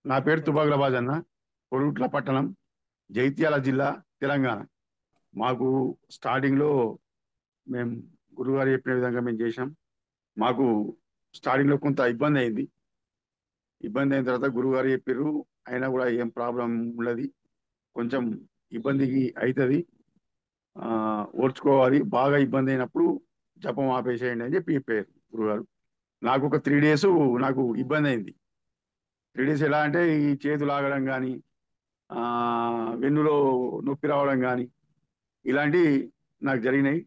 నా పేరు తుబాకుల బాజన్న, కొరుట్ల పట్టణం, జైత్యాల జిల్లా, తెలంగాణ. మాకు స్టార్టింగ్లో మేము గురుగారు చెప్పిన విధంగా మేము చేసాం. మాకు స్టార్టింగ్లో కొంత ఇబ్బంది అయింది. ఇబ్బంది అయిన తర్వాత గురుగారు చెప్పారు, అయినా కూడా ఏం ప్రాబ్లం ఉండదు, కొంచెం ఇబ్బందికి అవుతుంది, ఓర్చుకోవాలి, బాగా ఇబ్బంది అయినప్పుడు జపం ఆపేసేయండి అని చెప్పారు గురుగారు. నాకు ఒక 3 days నాకు ఇబ్బంది అయింది. 3 days ఎలా అంటే ఈ చేతులు ఆగడం కానీ, ఆ వెన్నులో నొప్పి రావడం కానీ ఇలాంటివి నాకు జరిగినాయి.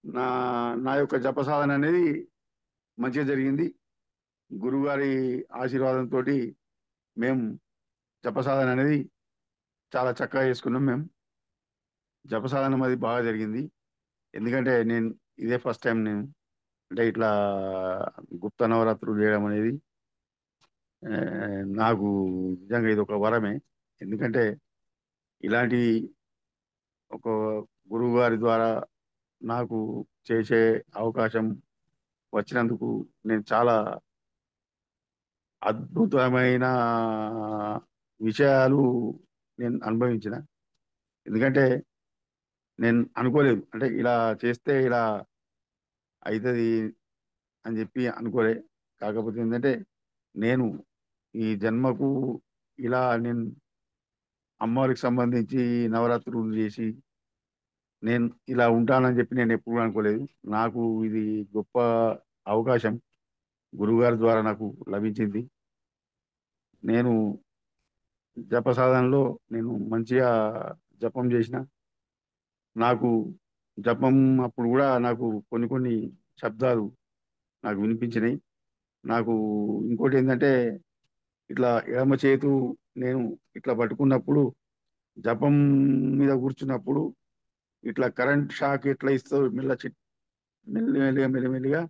నా నా యొక్క జప సాధన అనేది మంచిగా జరిగింది. గురుగారి ఆశీర్వాదంతో మేము జప సాధన అనేది చాలా చక్కగా చేసుకున్నాం. మేము జప సాధన అది బాగా జరిగింది. ఎందుకంటే నేను ఇదే ఫస్ట్ టైం నేను అంటే ఇట్లా గుప్త నవరాత్రులు చేయడం అనేది ఆ, నాకు నిజంగా ఇది ఒక వరమే. ఎందుకంటే ఇలాంటి ఒక గురువు గారి ద్వారా నాకు చేసే అవకాశం వచ్చినందుకు నేను చాలా అద్భుతమైన విషయాలు నేను అనుభవించిన. ఎందుకంటే నేను అనుకోలేదు, అంటే ఇలా చేస్తే ఇలా అవుతుంది అని చెప్పి అనుకోలే. కాకపోతే ఏంటంటే నేను ఈ జన్మకు ఇలా నేను అమ్మవారికి సంబంధించి నవరాత్రులు చేసి నేను ఇలా ఉంటానని చెప్పి నేను ఎప్పుడు అనుకోలేదు. నాకు ఇది గొప్ప అవకాశం గురువుగారి ద్వారా నాకు లభించింది. నేను జప సాధనలో నేను మంచిగా జపం చేసిన. నాకు జపం అప్పుడు కూడా నాకు కొన్ని కొన్ని శబ్దాలు నాకు వినిపించినాయి. నాకు ఇంకోటి ఏంటంటే ఇట్లా ఎడమ చేతు నేను ఇట్లా పట్టుకున్నప్పుడు జపం మీద కూర్చున్నప్పుడు ఇట్లా కరెంట్ షాక్ ఎట్లా ఇస్తుందో మెల్లిమెల్లిగా మెల్లిమెల్లిగా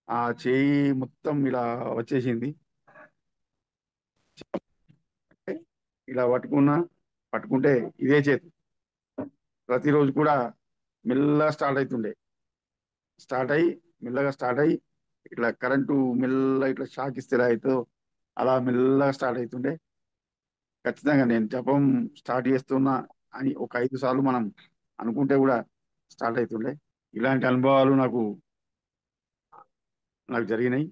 ఆ చేయి మొత్తం ఇలా వచ్చేసింది. ఇలా పట్టుకుంటే ఇదే చేతి ప్రతిరోజు కూడా మెల్లగా స్టార్ట్ అయ్యి ఇట్లా కరెంటు మెల్ల ఇట్లా షాక్ ఇస్తే ఎలా అవుతుందో అలా మెల్లగా స్టార్ట్ అవుతుండే. ఖచ్చితంగా నేను జపం స్టార్ట్ చేస్తున్నా అని ఒక 5 సార్లు మనం అనుకుంటే కూడా స్టార్ట్ అవుతుండే. ఇలాంటి అనుభవాలు నాకు నాకు జరిగినాయి.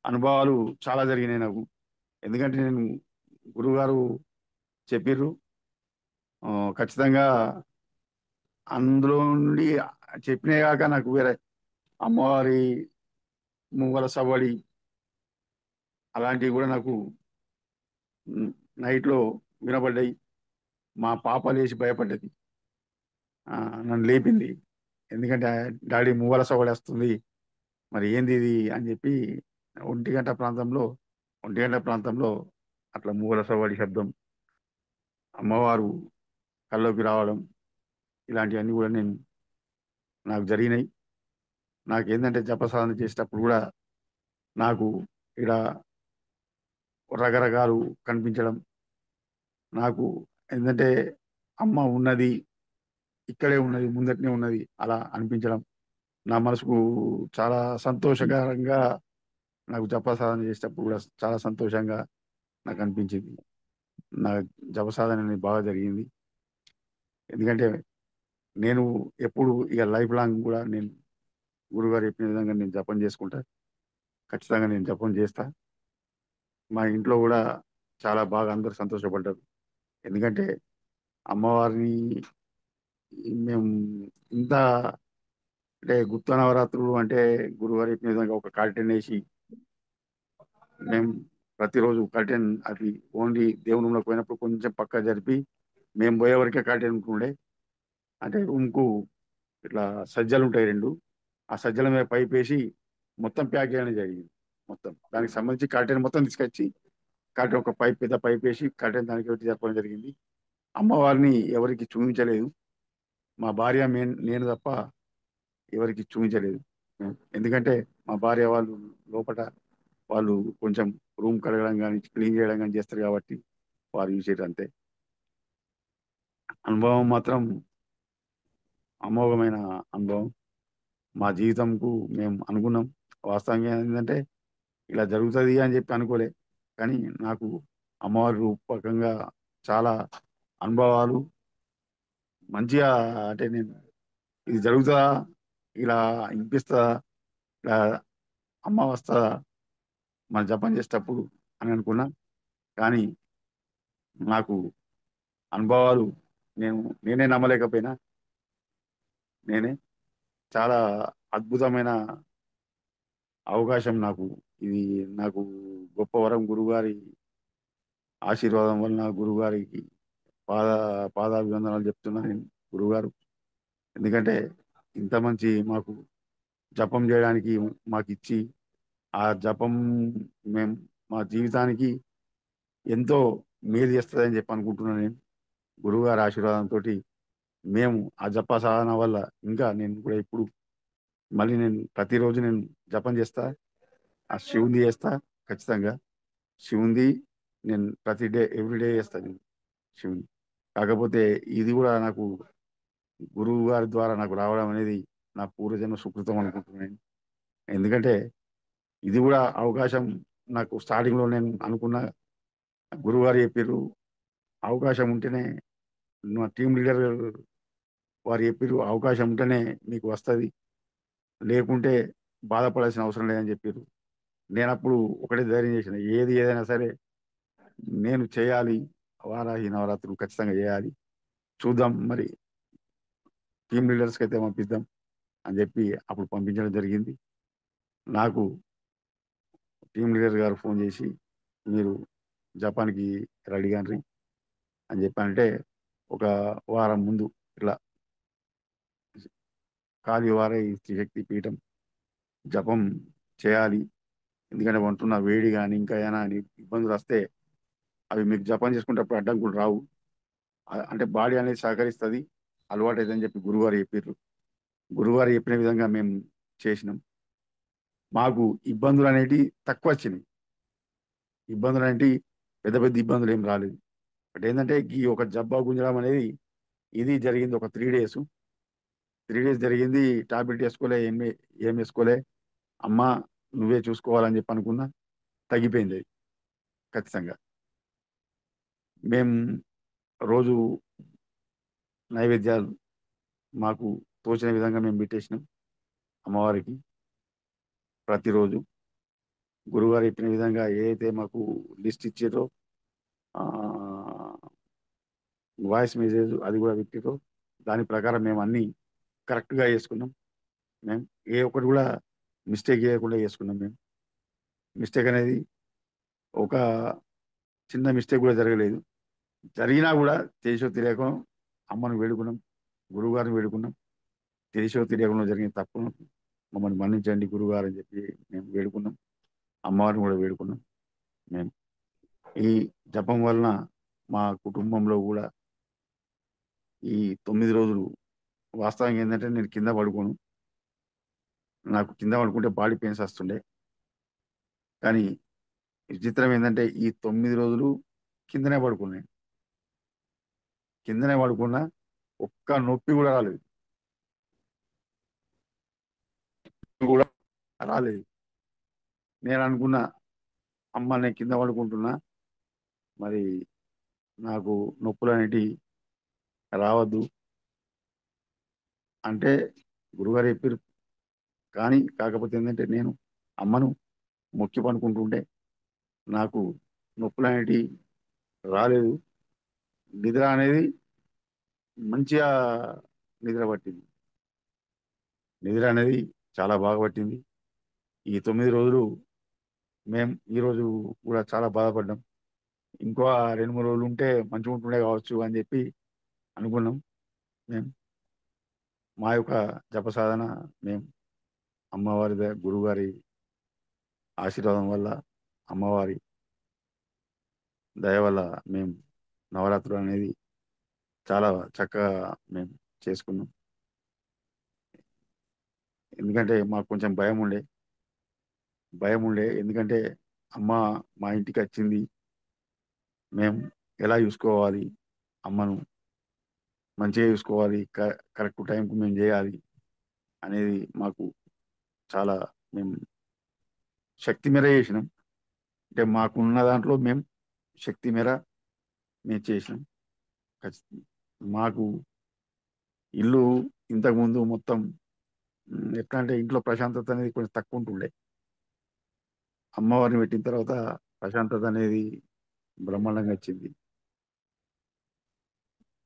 అనుభవాలు చాలా జరిగినాయి నాకు. ఎందుకంటే నేను గురువుగారు చెప్పిర్రు, ఖచ్చితంగా అందులో నుండి చెప్పినే కాక నాకు వేరే అమ్మవారి మువ్వల సవ్వడి అలాంటివి కూడా నాకు నైట్లో వినబడ్డాయి. మా పాప లేచి భయపడ్డది, ఆ, నన్ను లేపింది. ఎందుకంటే డాడీ మువ్వల సవ్వడి వస్తుంది, మరి ఏంది ఇది అని చెప్పి 1 గంట ప్రాంతంలో 1 గంట ప్రాంతంలో అట్లా మువ్వల సవ్వడి శబ్దం, అమ్మవారు కల్లోకి రావడం ఇలాంటివన్నీ కూడా నాకు జరిగినాయి. నాకేంటంటే జపసాధన చేసేటప్పుడు కూడా నాకు ఇక్కడ రకరకాలు కనిపించడం, నాకు ఏంటంటే అమ్మ ఉన్నది, ఇక్కడే ఉన్నది, ముందటనే ఉన్నది అలా అనిపించడం నా మనసుకు చాలా సంతోషకరంగా, నాకు జపసాధన చేసేటప్పుడు కూడా చాలా సంతోషంగా నాకు అనిపించింది. నా జపసాధన అనేది బాగా జరిగింది. ఎందుకంటే నేను ఎప్పుడు ఇక లైఫ్ లాంగ్ కూడా నేను గురుగారు చెప్పిన విధంగా నేను జపం చేసుకుంటా. ఖచ్చితంగా నేను జపం చేస్తా. మా ఇంట్లో కూడా చాలా బాగా అందరూ సంతోషపడ్డారు. ఎందుకంటే అమ్మవారిని మేము ఇంత అంటే గుప్త నవరాత్రులు అంటే గురువారి చెప్పిన విధంగా ఒక కర్టెన్ వేసి మేము ప్రతిరోజు కర్టెన్ అది ఓన్లీ దేవుని రూమ్లోకి పోయినప్పుడు కొంచెం పక్క జరిపి మేము పోయే వరకే కర్టెన్ ఉంటుండే. అంటే రూమ్కు ఇట్లా సజ్జలు ఉంటాయి 2, ఆ సజ్జల మీద పైప్ వేసి మొత్తం ప్యాక్ చేయడం జరిగింది. మొత్తం దానికి సంబంధించి కర్టెన్ మొత్తం తీసుకొచ్చి కర్టెన్ ఒక పైప్, పెద్ద పైప్ వేసి కర్టెన్ దానికి పెట్టి చెప్పడం జరిగింది. అమ్మవారిని ఎవరికి చూపించలేదు, మా భార్య నేను తప్ప ఎవరికి చూపించలేదు. ఎందుకంటే మా భార్య వాళ్ళు లోపట వాళ్ళు కొంచెం రూమ్ కడగడం గాని, క్లీన్ చేయడం గాని చేస్తారు కాబట్టి వారు చూసేది అంతే. అనుభవం మాత్రం అమోఘమైన అనుభవం. మా జీవితంకు మేము అనుకున్నాం. వాస్తవంగా ఏంటంటే ఇలా జరుగుతది అని చెప్పి అనుకోలే. కానీ నాకు అమ్మవారి రూపకంగా చాలా అనుభవాలు మంచిగా, అంటే నేను ఇది జరుగుతదా? ఇలా ఇనిపిస్తదా? ఇలా అమ్మ వస్తదా మన జపం చేసేటప్పుడు అని అనుకున్నా. కానీ నాకు అనుభవాలు నేను నేనే నమ్మలేకపోయినా, నేనే చాలా అద్భుతమైన అవకాశం నాకు. ఇది నాకు గొప్ప వరం, గురువుగారి ఆశీర్వాదం వలన, గురువుగారికి పాద పాదాభివందనాలు చెప్తున్నా నేను గురువుగారు. ఎందుకంటే ఇంత మంచి మాకు జపం చేయడానికి మాకు ఇచ్చి, ఆ జపం మేము మా జీవితానికి ఎంతో మేలు చేస్తుందని చెప్పి అనుకుంటున్నాను నేను. గురువుగారి ఆశీర్వాదంతో మేము ఆ జప సాధన వల్ల ఇంకా నేను కూడా ఇప్పుడు మళ్ళీ నేను ప్రతిరోజు నేను జపం చేస్తా. ఆ శివుంది చేస్తా ఖచ్చితంగా. శివుంది నేను ప్రతి డే ఎవ్రీడే చేస్తా నేను శివుని. కాకపోతే ఇది కూడా నాకు గురువు గారి ద్వారా నాకు రావడం అనేది నా పూర్వజన్మ సుకృతం అనుకుంటున్నాను. ఎందుకంటే ఇది కూడా అవకాశం నాకు స్టార్టింగ్ లో నేను అనుకున్న, గురువు గారు చెప్పారు అవకాశం ఉంటేనే, మా టీం లీడర్ వారు చెప్పారు అవకాశం ఉంటేనే మీకు వస్తది, లేకుంటే బాధపడాల్సిన అవసరం లేదని చెప్పారు. నేను అప్పుడు ఒకటే ధైర్యం చేసిన, ఏది ఏదైనా సరే నేను చేయాలి, వారాహి నవరాత్రులు ఖచ్చితంగా చేయాలి, చూద్దాం మరి టీం లీడర్స్కి అయితే పంపిద్దాం అని చెప్పి అప్పుడు పంపించడం జరిగింది. నాకు టీం లీడర్ గారు ఫోన్ చేసి మీరు జపాన్కి రెడీ కాండ్రి అని చెప్పానంటే, ఒక వారం ముందు ఇట్లా కాలి వారే ఈ త్రిశక్తి పీఠం జపం చేయాలి, ఎందుకంటే వంటున్న వేడి కానీ ఇంకా ఏమైనా ఇబ్బందులు వస్తే అవి మీకు జపం చేసుకునేటప్పుడు అడ్డంకులు రావు. అంటే బాడీ అనేది సహకరిస్తుంది, అలవాటు అవుతుందని చెప్పి గురువారు చెప్పారు. గురువారు చెప్పిన విధంగా మేము చేసినాం. మాకు ఇబ్బందులు అనేటివి తక్కువ వచ్చినాయి. ఇబ్బందులు అనేటివి పెద్ద పెద్ద ఇబ్బందులు ఏం రాలేదు. బట్ ఏంటంటే ఈ ఒక జబ్బా గుంజడం అనేది ఇది జరిగింది ఒక 3 డేస్. 3 డేస్ జరిగింది. టాబ్లెట్ వేసుకోలే, ఏం వేసుకోలే. అమ్మ నువ్వే చూసుకోవాలని చెప్పి అనుకున్నా. తగ్గిపోయింది అది ఖచ్చితంగా. మేము రోజు నైవేద్యాలు మాకు తోచిన విధంగా మేము పెట్టేసినాం అమ్మవారికి. ప్రతిరోజు గురువారు చెప్పిన విధంగా ఏదైతే మాకు లిస్ట్ ఇచ్చారో, వాయిస్ మెసేజ్ అది కూడా పెట్టారో, దాని ప్రకారం మేము అన్ని కరెక్ట్గా చేసుకున్నాం. మేము ఏ ఒక్కటి కూడా మిస్టేక్ చేయకుండా చేసుకున్నాం మేము. మిస్టేక్ అనేది ఒక చిన్న మిస్టేక్ కూడా జరగలేదు. జరిగినా కూడా తెలిసో తెలియకో అమ్మను వేడుకున్నాం, గురువుగారిని వేడుకున్నాం. తెలిసో తెలియకుండా జరిగిన తప్పును మమ్మల్ని మన్నించండి గురువుగారు అని చెప్పి మేము వేడుకున్నాం. అమ్మవారిని కూడా వేడుకున్నాం మేము. ఈ జపం వలన మా కుటుంబంలో కూడా ఈ 9 రోజులు వాస్తవంగా ఏంటంటే నేను కింద పడుకోను. నాకు కింద పడుకుంటే బాడీ పెయిన్స్ వస్తుండే. కానీ విచిత్రం ఏంటంటే ఈ 9 రోజులు కిందనే పడుకున్నాను. కిందనే పడుకున్నా, ఒక్క నొప్పి కూడా రాలేదు. కూడా రాలేదు. నేను అనుకున్నా అమ్మ నేను కింద పడుకుంటున్నా, మరి నాకు నొప్పులు అనేటివి రావద్దు అంటే గురుగారు చెప్పారు. కానీ కాకపోతే ఏంటంటే నేను అమ్మను మొక్కి పనుకుంటుంటే నాకు నొప్పులు అనేటివి రాలేదు. నిద్ర అనేది మంచిగా నిద్ర పట్టింది. నిద్ర అనేది చాలా బాగా పట్టింది. ఈ 9 రోజులు మేము ఈ రోజు కూడా చాలా బాధపడ్డాం. ఇంకో 2 3 రోజులు ఉంటే మంచిగా ఉంటుండే కావచ్చు అని చెప్పి అనుకున్నాం. మేము మా యొక్క జప సాధన మేము అమ్మవారి గురువుగారి ఆశీర్వాదం వల్ల, అమ్మవారి దయ వల్ల మేము నవరాత్రులు అనేది చాలా చక్కగా మేము చేసుకున్నాం. ఎందుకంటే మాకు కొంచెం భయం ఉండే. భయం ఉండే. ఎందుకంటే అమ్మ మా ఇంటికి వచ్చింది, మేము ఎలా చూసుకోవాలి, అమ్మను మంచిగా చూసుకోవాలి, కరెక్ట్ టైంకి మేము చేయాలి అనేది మాకు చాలా, మేము శక్తి మేర చేసినాం. అంటే మాకున్న దాంట్లో మేము శక్తి మేర మేము చేసినాం. ఖచ్చితంగా మాకు ఇల్లు ఇంతకుముందు మొత్తం ఎట్లా అంటే ఇంట్లో ప్రశాంతత అనేది కొంచెం తక్కువ ఉంటుండే. అమ్మవారిని పెట్టిన తర్వాత ప్రశాంతత అనేది బ్రహ్మాండంగా వచ్చింది.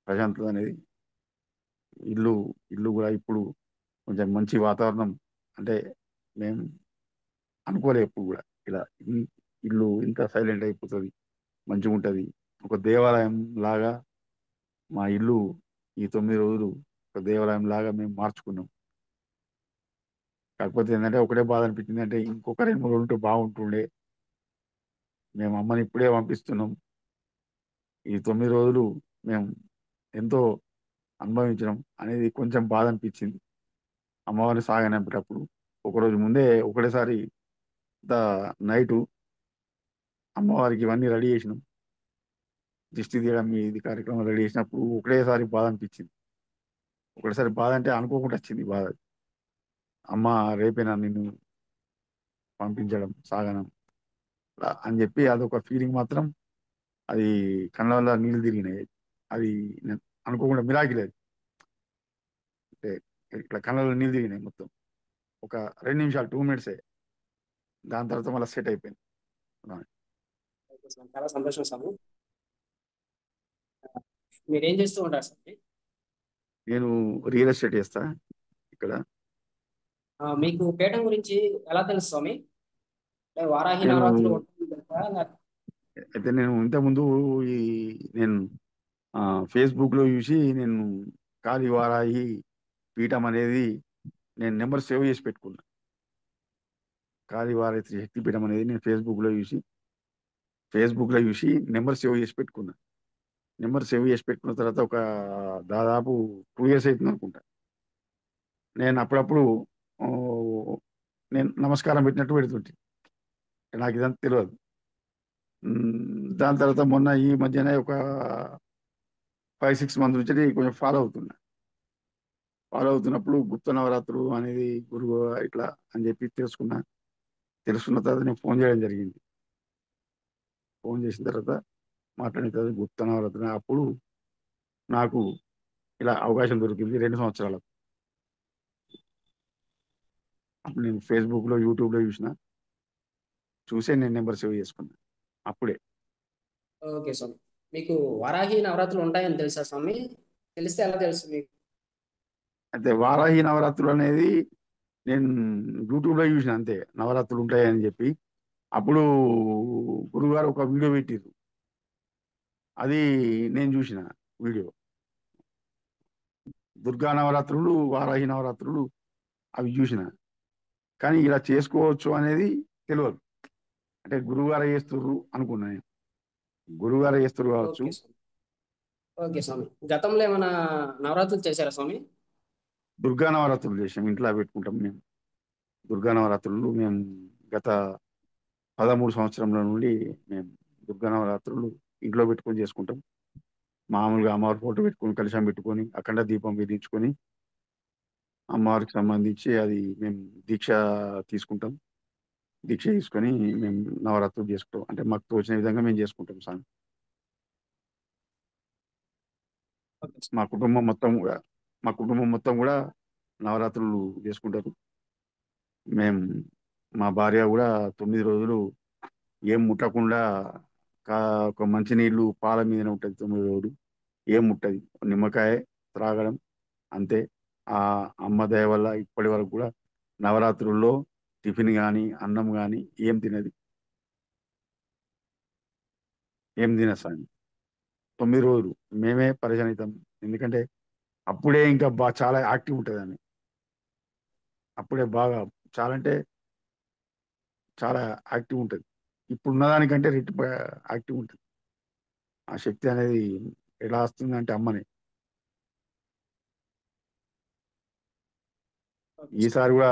ప్రశాంతత అనేది ఇల్లు ఇల్లు కూడా ఇప్పుడు కొంచెం మంచి వాతావరణం. అంటే మేము అనుకోలే ఎప్పుడు కూడా ఇలా ఇల్లు ఇంత సైలెంట్ అయిపోతుంది, మంచిగా ఉంటుంది. ఒక దేవాలయం లాగా మా ఇల్లు ఈ 9 రోజులు ఒక దేవాలయం లాగా మేము మార్చుకున్నాం. కాకపోతే ఏంటంటే ఒకటే బాధ అనిపించింది, అంటే ఇంకొక 2 3 రోజులు ఉంటే బాగుంటుండే. మేము అమ్మని ఇప్పుడే పంపిస్తున్నాం. ఈ 9 రోజులు మేము ఎంతో అనుభవించడం అనేది కొంచెం బాధ అనిపించింది. అమ్మవారిని సాగనంపేటప్పుడు ఒకరోజు ముందే ఒకటేసారి ద నైటు అమ్మవారికి ఇవన్నీ రెడీ చేసినాం. దిష్టి తీయడం ఇది కార్యక్రమం రెడీ చేసినప్పుడు ఒకటేసారి బాధ అనిపించింది. ఒకటేసారి బాధ అంటే అనుకోకుండా వచ్చింది బాధ. అమ్మ రేపేనా నిన్ను పంపించడం సాగనం అని చెప్పి అదొక ఫీలింగ్ మాత్రం, అది కళ్ళల్లో నీళ్ళు తిరిగినాయి. అది నేను అనుకోకుండా మిరాకిల్ అది. అంటే ఇట్లా కళ్ళల్లో నీళ్ళు తిరిగినాయి మొత్తం. ఒక 2 నిమిషాలు 2 మినిట్సే. దాని తర్వాత మళ్ళీ సెట్ అయిపోయింది. ఓకే సార్, చాలా సంతోషం సార్. మీరేం చేస్తూ ఉంటారు సార్? నేను రియల్ ఎస్టేట్ చేస్తా ఇక్కడ. మీకు పీఠం గురించి ఎలా తెలుసు స్వామి? అంటే వారాహి నేను నవరాత్రులు ఉంటుంది తెలుసా? అయితే నేను ఇంతకుముందు ఈ నేను ఫేస్బుక్ లో చూసి నేను కాలివారాయి పీఠం అనేది నేను నెంబర్ సేవ్ చేసి పెట్టుకున్నా. కాలివారాయి శక్తి పీఠం అనేది నేను ఫేస్బుక్ లో చూసి నెంబర్ సేవ్ చేసి పెట్టుకున్నా. నెంబర్ సేవ్ చేసి పెట్టుకున్న తర్వాత ఒక దాదాపు 2 ఇయర్స్ అవుతుంది అనుకుంటా. నేను అప్పుడప్పుడు ఆ, నేను నమస్కారం పెట్టినట్టు పెడుతుంటే నాకు ఇదంతా తెలియదు. దాని తర్వాత మొన్న ఈ మధ్యనే ఒక 5 6 మంత్స్ నుంచి కొంచెం ఫాలో అవుతున్నప్పుడు గుప్త నవరాత్రులు అనేది గురువు ఇట్లా అని చెప్పి తెలుసుకున్న తర్వాత నేను ఫోన్ చేయడం జరిగింది. ఫోన్ చేసిన తర్వాత మాట్లాడిన తర్వాత గుప్త నవరాత్రులు అప్పుడు నాకు ఇలా అవకాశం దొరికింది 2 సంవత్సరాలకు. అప్పుడు నేను ఫేస్బుక్ లో యూట్యూబ్ లో చూసే నేను నెంబర్ సేవ్ చేసుకున్నా అప్పుడే. ఓకే స్వామి. మీకు వారాహి నవరాత్రులు ఉంటాయని తెలుసా స్వామి? తెలిస్తే ఎలా తెలుసు మీకు? అయితే వారాహి నవరాత్రులు అనేది నేను యూట్యూబ్ లో చూసిన అంతే, నవరాత్రులు ఉంటాయని చెప్పి. అప్పుడు గురుగారు ఒక వీడియో పెట్టిర్రు, అది నేను చూసిన వీడియో. దుర్గా నవరాత్రులు, వారాహి నవరాత్రులు అవి చూసిన. కానీ ఇలా చేసుకోవచ్చు అనేది తెలియదు. అంటే గురువుగారు చేస్తుర్రు అనుకున్నా నేను. గురువుగారు చేస్తుర్రు కావచ్చు. ఓకే స్వామి. ఓకే స్వామి, గతంలో ఏమైనా నవరాత్రులు చేశారా స్వామి? దుర్గా నవరాత్రులు చేసాం, ఇంట్లో పెట్టుకుంటాం మేము. దుర్గా నవరాత్రులు మేము గత 13 సంవత్సరంల నుండి మేము దుర్గా నవరాత్రులు ఇంట్లో పెట్టుకొని చేసుకుంటాం. మామూలుగా అమ్మవారి ఫోటో పెట్టుకొని కలశం పెట్టుకొని అఖండ దీపం వెలిగించుకొని అమ్మవారికి సంబంధించి అది మేము దీక్ష తీసుకుంటాం. దీక్ష తీసుకొని మేము నవరాత్రులు చేసుకుంటాం. అంటే మాకు తోచిన విధంగా మేము చేసుకుంటాం సార్. ఓకే మా స్వామి. కుటుంబం మొత్తం కూడా మా కుటుంబం మొత్తం కూడా నవరాత్రులు చేసుకుంటారు. మేము మా భార్య కూడా 9 రోజులు ఏం ముట్టకుండా, కా ఒక మంచినీళ్ళు పాల మీదనే ఉంటుంది 9 రోజులు. ఏం ముట్టది, నిమ్మకాయ త్రాగడం అంతే. ఆ అమ్మ దయ వల్ల ఇప్పటి వరకు కూడా నవరాత్రుల్లో టిఫిన్ కానీ అన్నం కానీ ఏం తినదు సార్. 9 రోజులు మేమే పరిచయం అవుతాం. ఎందుకంటే అప్పుడే ఇంకా చాలా యాక్టివ్ ఉంటుంది ఆమె. అప్పుడే బాగా చాలా అంటే చాలా యాక్టివ్ ఉంటుంది. ఇప్పుడు ఉన్నదానికంటే రెట్టింపు యాక్టివ్ ఉంటుంది. ఆ శక్తి అనేది ఎలా వస్తుందంటే అమ్మని. ఓకే స్వామి. ఈసారి కూడా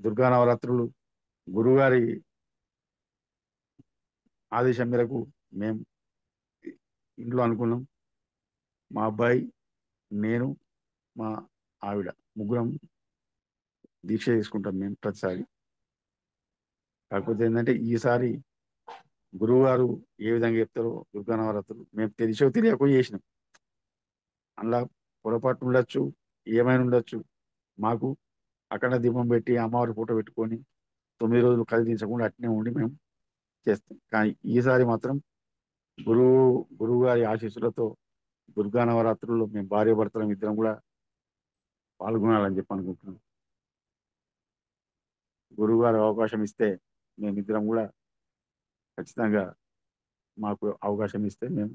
దుర్గా నవరాత్రులు గురువుగారి ఆదేశం మేరకు మేము ఇంట్లో అనుకున్నాం. మా అబ్బాయి, నేను, మా ఆవిడ ముగ్గురం దీక్ష చేసుకుంటాం మేము ప్రతిసారి. కాకపోతే ఏంటంటే ఈసారి గురువు గారు ఏ విధంగా చెప్తారో దుర్గా నవరాత్రులు మేము తెలిసో తెలియకో చేసినాం. అందులో పొరపాటు ఉండొచ్చు, ఏమైనా ఉండొచ్చు. మాకు అక్కడ దీపం పెట్టి అమ్మవారి ఫోటో పెట్టుకొని 9 రోజులు కదిలించకుండా అట్నే ఉండి మేము చేస్తాం. కానీ ఈసారి మాత్రం గురువు గురువు గారి ఆశీస్సులతో దుర్గా నవరాత్రుల్లో మేము భార్య భర్తలం ఇద్దరం కూడా పాల్గొనాలని చెప్పి అనుకుంటున్నాం. గురువు గారు అవకాశం ఇస్తే మేమిద్దరం కూడా ఖచ్చితంగా మాకు అవకాశం ఇస్తే మేము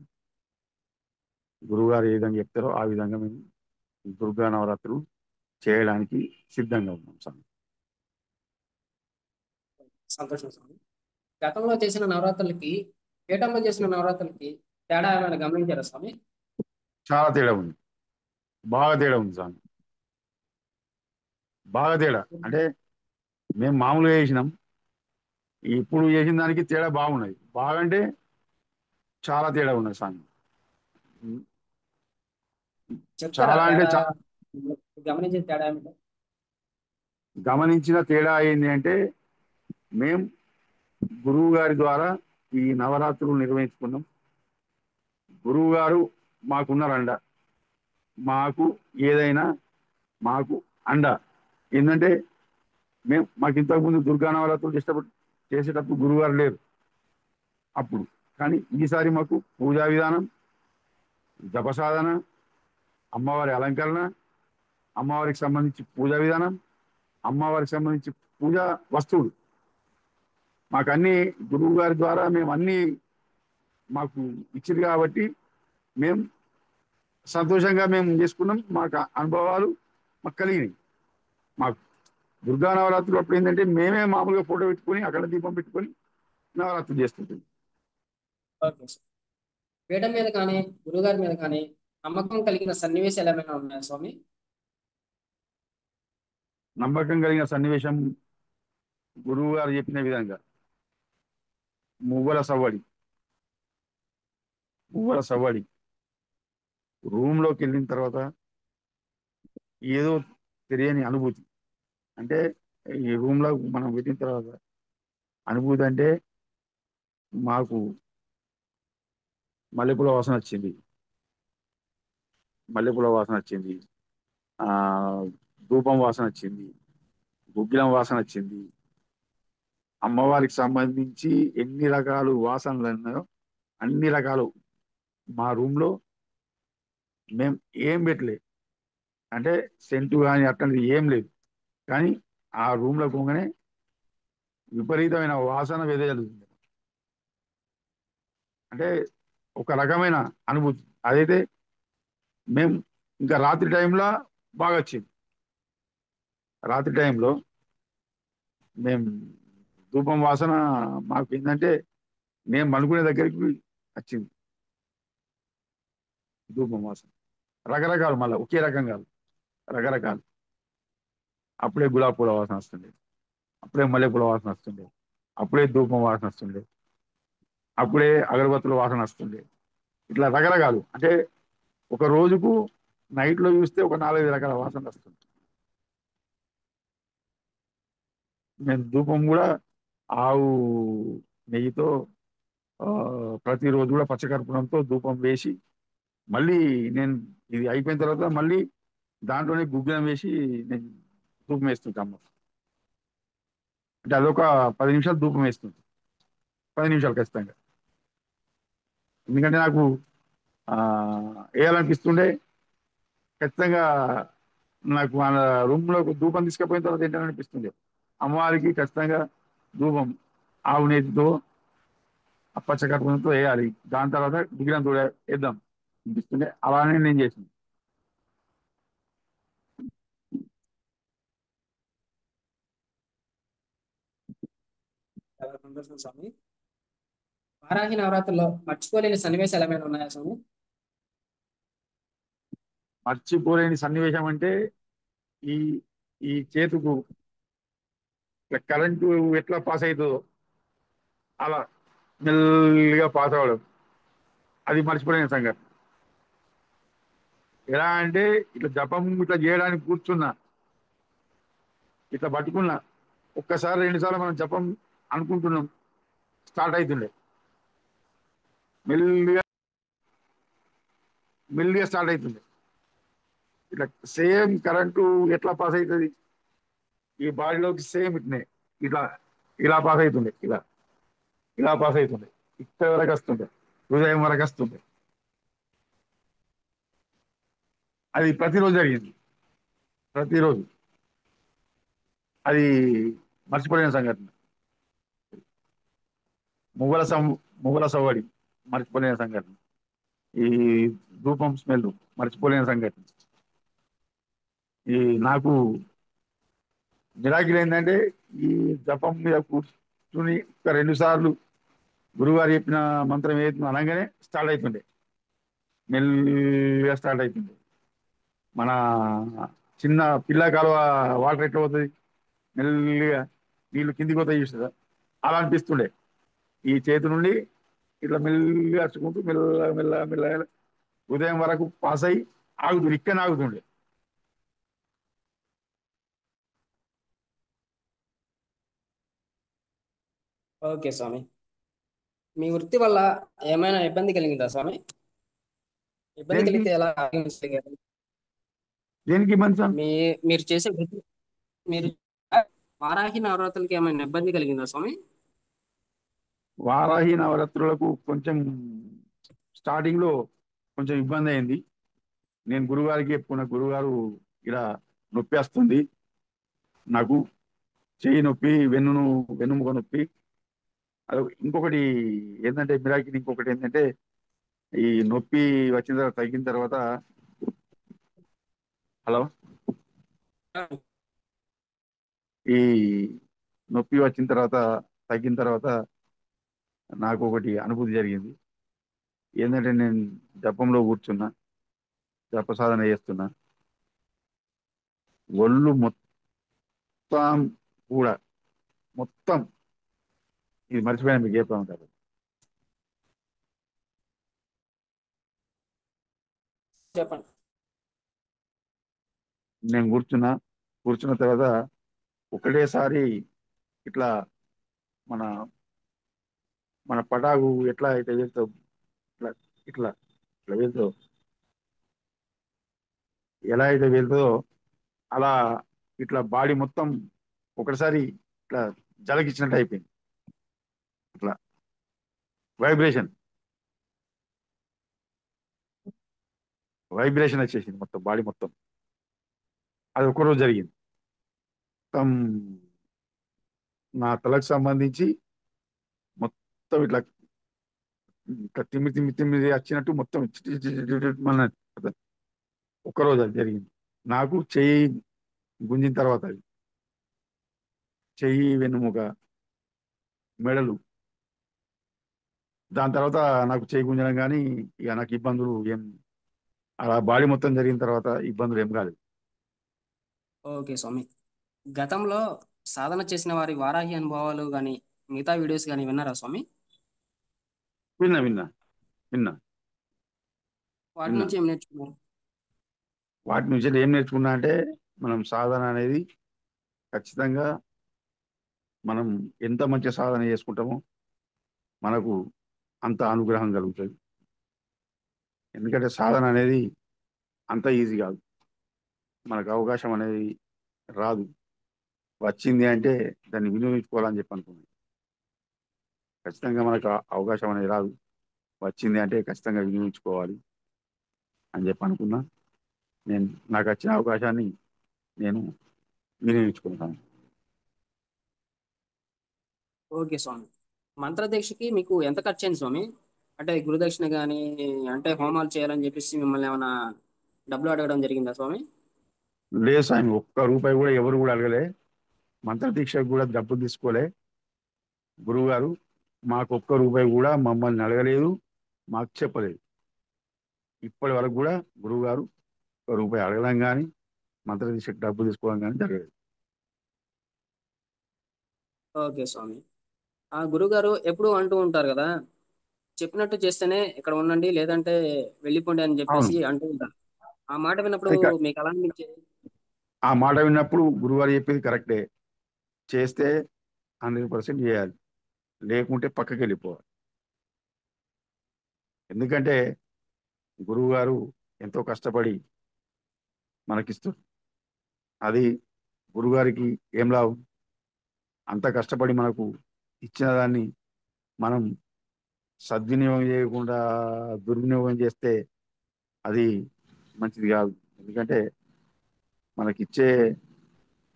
గురువు గారు ఏ విధంగా చెప్తారో ఆ విధంగా మేము దుర్గా నవరాత్రులు చేయడానికి సిద్ధంగా ఉన్నాం స్వామి. సంతోషం స్వామి. గతంలో చేసిన నవరాత్రులకి పీఠంలో చేసిన నవరాత్రులకి తేడా ఏమైనా గమనించారా స్వామి? చాలా తేడా ఉంది, బాగా తేడా ఉంది స్వామి. బాగా తేడా అంటే మేము మామూలుగా చేసినాం, ఇప్పుడు చేసిన దానికి తేడా బాగున్నది. బాగంటే చాలా తేడా ఉన్నది స్వామి. చెప్తారా చాలా అంటే తేడా? గమనించిన తేడా ఏమిటో? గమనించిన తేడా ఏంటి అంటే మేం గురువు గారి ద్వారా ఈ నవరాత్రులు నిర్వహించుకున్నాం. గురువు గారు మాకున్నారండ. మాకు ఏదైనా మాకు అండ ఏంటంటే మాకు ఇంతకుముందు దుర్గా నవరాత్రులు చేసేటప్పుడు గురువు గారు లేరు అప్పుడు. కానీ ఈసారి మాకు పూజా విధానం, జపసాధన, అమ్మవారి అలంకరణ, అమ్మవారికి సంబంధించి పూజా విధానం, అమ్మవారికి సంబంధించి పూజా వస్తువులు మాకు అన్ని గురువు గారి ద్వారా మేము అన్ని మాకు ఇచ్చింది కాబట్టి మేము సంతోషంగా మేము చేసుకున్నాం. మాకు అనుభవాలు మాకు కలిగినాయి. మాకు దుర్గా నవరాత్రులు అప్పుడు ఏంటంటే మేమే మామూలుగా ఫోటో పెట్టుకొని అక్కడ దీపం పెట్టుకొని నవరాత్రులు చేస్తుంటాం. Okay sir. పీఠం మీద కానీ గురువుగారి మీద కానీ నమ్మకం కలిగిన సన్నివేశాలు ఏమైనా ఉన్నాయా స్వామి? నమ్మకం కలిగిన సన్నివేశం గురువు గారు చెప్పిన విధంగా మువ్వల సవ్వడి మువ్వల సవ్వడి రూమ్ లోకి వెళ్ళిన తర్వాత ఏదో తెలియని అనుభూతి. అంటే ఈ రూమ్ లో మనం వెళ్ళిన తర్వాత అనుభూతి అంటే మాకు మల్లెపూల వాసన వచ్చింది, మల్లెపూల వాసన వచ్చింది, ఆ ధూపం వాసన వచ్చింది, గుగ్గిలం వాసన వచ్చింది. అమ్మవారికి సంబంధించి ఎన్ని రకాలు వాసనలు ఉన్నాయో అన్ని రకాలు మా రూమ్ లో మేము ఏం పెట్టలేదు. అంటే సెంటు కానీ అట్లాంటిది ఏం లేదు. కానీ ఆ రూమ్ లో పోగానే విపరీతమైన వాసన వెదజల్లుతుంది. అంటే ఒక రకమైన అనుభూతి అదైతే మేము ఇంకా రాత్రి టైంలో బాగా వచ్చింది. రాత్రి టైంలో మేము ధూపం వాసన మాకు ఏంటంటే నేను పనుకునే దగ్గరికి వచ్చింది ధూపం వాసన. రకరకాలు, మళ్ళీ ఒకే రకం కాదు, రకరకాలు. అప్పుడే గులాబీ పూల వాసన వస్తుంది, అప్పుడే మల్లెపూల వాసన వస్తుంది, అప్పుడే ధూపం వాసన వస్తుంది, అప్పుడే అగరబత్తుల వాసన వస్తుంది. ఇట్లా రకరకాలు. అంటే ఒక రోజుకు నైట్ లో చూస్తే ఒక 4-5 రకాల వాసన వస్తుంది. నేను ధూపం కూడా ఆవు నెయ్యితో ఆ, ప్రతిరోజు కూడా పచ్చకర్పూరంతో ధూపం వేసి మళ్ళీ నేను ఇది అయిపోయిన తర్వాత మళ్ళీ దాంట్లోనే గుగ్గిలం వేసి నేను ధూపం వేస్తుంటాను. అంటే అదొక 10 నిమిషాలు ధూపం వేస్తుంది, 10 నిమిషాలు ఖచ్చితంగా. ఎందుకంటే నాకు ఆ వేయాలనిపిస్తుండే ఖచ్చితంగా. నాకు మన రూమ్ లో ధూపం తీసుకుపోయిన తర్వాత ఏంటని అమ్మవారికి ఖచ్చితంగా ధూపం ఆవు నేతితో పచ్చకర్పూరంతో వేయాలి. దాని తర్వాత విగ్రహం కూడా వేద్దాం అనిపిస్తుండే. అలానే నేను చేసింది. చాలా సంతోషం స్వామి. వారాహి నవరాత్రుల్లో మర్చిపోలేని సన్నివేశాలు ఏమైనా ఉన్నాయా స్వామి? మర్చిపోలేని సన్నివేశం అంటే ఈ ఈ చేతుకు ఇట్లా కరెంటు ఎట్లా పాస్ అవుతుందో అలా మెల్లిగా పాస్ అవ్వడం, అది మర్చిపోలేని సంగతి. ఎలా అంటే ఇట్లా జపం ఇట్లా చేయడానికి కూర్చున్నా, ఇట్లా పట్టుకున్నా, ఒక్కసారి రెండు సార్లు మనం జపం అనుకుంటున్నాం, స్టార్ట్ అవుతుండే, మెల్లిగా మెల్లిగా స్టార్ట్ అవుతుంది. ఇట్లా సేమ్ కరెంటు ఎట్లా పాస్ అవుతుంది ఈ బాడీలోకి, సేమ్ ఇట్నే ఇట్లా ఇలా పాస్ అవుతుంది, ఇలా ఇలా పాస్ అవుతుంది, ఇక్కడ వరకు వస్తుంది, హృదయం వరకు వస్తుంది. అది ప్రతిరోజు జరిగింది, ప్రతిరోజు. అది మర్చిపోలేని సంఘటన. మువ్వల సం మువ్వల సవ్వడి మర్చిపోలేని సంఘటన. ఈ ధూపం స్మెల్ మర్చిపోలేని సంఘటన. ఈ నాకు మిరాకిల్ ఏంటంటే ఈ జపం మీద కూర్చుని ఒక రెండు సార్లు గురువారు చెప్పిన మంత్రం ఏది అనగానే స్టార్ట్ అవుతుండే, మెల్లిగా స్టార్ట్ అవుతుంది. మన చిన్న పిల్ల కాలువ వాటర్ ఎట్లా పోతుంది, మెల్లిగా నీళ్లు కిందికి పోతాయి చూస్తుందా, అలా అనిపిస్తుండే. ఈ చేతి నుండి ఇట్లా మెల్లిగా అరుచుకుంటూ మెల్లగా మెల్లగా మెల్లగా ఉదయం వరకు పాస్ అయ్యి ఆగుతుండే, ఇక్కడ ఆగుతుండే. ఓకే స్వామి. మీ వృత్తి వల్ల ఏమైనా ఇబ్బంది కలిగిందా స్వామి? ఇబ్బంది దేనికి కలిగితే ఎలా అధిగమించగలరు? దేనికి మంచం? మీ మీరు చేసే వృత్తి, మీరు వారాహి నవరాత్రులకి ఏమైనా ఇబ్బంది కలిగిందా స్వామి? వారాహి నవరాత్రులకు కొంచెం స్టార్టింగ్ లో కొంచెం ఇబ్బంది అయింది. నేను గురుగారికి చెప్పుకున్న, గురుగారు ఇలా నొప్పి వస్తుంది నాకు, చెయ్యి నొప్పి, వెన్నుముక నొప్పి. అది ఇంకొకటి ఏంటంటే మిరాకిల్, ఇంకొకటి ఏంటంటే ఈ నొప్పి వచ్చిన తర్వాత తగ్గిన తర్వాత, హలో, ఈ నొప్పి వచ్చిన తర్వాత తగ్గిన తర్వాత నాకు ఒకటి అనుభూతి జరిగింది. ఏంటంటే నేను జపంలో కూర్చున్నా, జప సాధన చేస్తున్నా, ఒళ్ళు మొత్తం కూడా మొత్తం, ఇది మర్చిపోయాను మీకు చెప్తా ఉంటారు. చెప్పండి. నేను కూర్చున్న తర్వాత ఒకటేసారి ఇట్లా మన మన పటాకు ఎట్లా అయితే వెళ్తావు, ఇట్లా ఇట్లా ఇట్లా వెళ్తావు, ఎలా అయితే వెళ్తుందో అలా ఇట్లా బాడీ మొత్తం ఒకటిసారి ఇట్లా జలకిచ్చినట్టు అయిపోయింది. ఇట్లా వైబ్రేషన్ వైబ్రేషన్ వచ్చేసింది మొత్తం బాడీ మొత్తం. అది ఒక్కరోజు జరిగింది. మొత్తం నా తలకు సంబంధించి మొత్తం ఇట్లా ఇట్లా తిమ్మిరి వచ్చినట్టు మొత్తం మన ఒక్కరోజు అది జరిగింది. నాకు చెయ్యి గుంజిన తర్వాత, అది చెయ్యి, వెన్నుముక, మెడలు, దాని తర్వాత నాకు చెయ్యి గుంజడం కానీ ఇక నాకు ఇబ్బందులు ఏం, అలా బాడీ మొత్తం జరిగిన తర్వాత ఇబ్బందులు ఏం కాలేదు. ఓకే స్వామి. గతంలో సాధన చేసిన వారి వారాహి అనుభవాలు కానీ మిగతా వీడియోస్ కానీ విన్నారా స్వామి? విన్నా విన్నా విన్నా వాటి విన్నా. నుంచి ఏం నేర్చుకున్నారు? వాటి నుంచి ఏం నేర్చుకున్నా అంటే, మనం సాధన అనేది ఖచ్చితంగా మనం ఎంత మంచి సాధన చేసుకుంటామో మనకు అంత అనుగ్రహం కలుగుతుంది. ఎందుకంటే సాధన అనేది అంత ఈజీ కాదు, మనకు అవకాశం అనేది రాదు. వచ్చింది అంటే దాన్ని వినియోగించుకోవాలని చెప్పి అనుకున్నాను. ఖచ్చితంగా మనకు అవకాశం అనేది రాదు, వచ్చింది అంటే ఖచ్చితంగా వినియోగించుకోవాలి అని చెప్పి అనుకున్నా. నేను నాకు వచ్చిన అవకాశాన్ని నేను వినియోగించుకుంటాను. ఓకే స్వామి. మంత్రదీక్షకి మీకు ఎంత ఖర్చు అయింది స్వామి? అంటే గురుదక్షిణ కానీ, అంటే హోమాలు చేయాలని చెప్పేసి మిమ్మల్ని ఏమైనా డబ్బులు అడగడం జరిగిందా స్వామి? లేదు స్వామి, ఒక్క రూపాయి కూడా ఎవరు కూడా అడగలే, మంత్ర దీక్షకు కూడా డబ్బులు తీసుకోలే. గురువు గారు మాకు ఒక్క రూపాయి కూడా మమ్మల్ని అడగలేదు, మాకు చెప్పలేదు. ఇప్పటి వరకు కూడా గురువు గారు ఒక్క రూపాయి అడగడం కానీ మంత్ర దీక్షకు డబ్బు తీసుకోవడం కానీ జరగలేదు. ఓకే స్వామి. ఆ గురుగారు ఎప్పుడు అంటూ ఉంటారు కదా, చెప్పినట్టు చేస్తేనే ఇక్కడ ఉండండి, లేదంటే వెళ్ళిపోండి అని అవును. చెప్పేసి అంటూ ఉంటారు. ఆ మాట విన్నప్పుడు అది మీకు ఎలా అనిపించేది? ఆ మాట విన్నప్పుడు గురువారు చెప్పేది కరెక్టే. చేస్తే 100% చేయాలి. లేకుంటే పక్కకి వెళ్ళిపోవాలి. ఎందుకంటే గురువు గారు ఎంతో కష్టపడి మనకిస్తారు. అది గురుగారికి ఏం లాభం? అంత కష్టపడి మనకు ఇచ్చిన దాన్ని మనం సద్వినియోగం చేయకుండా దుర్వినియోగం చేస్తే అది మంచిది కాదు. ఎందుకంటే మనకిచ్చే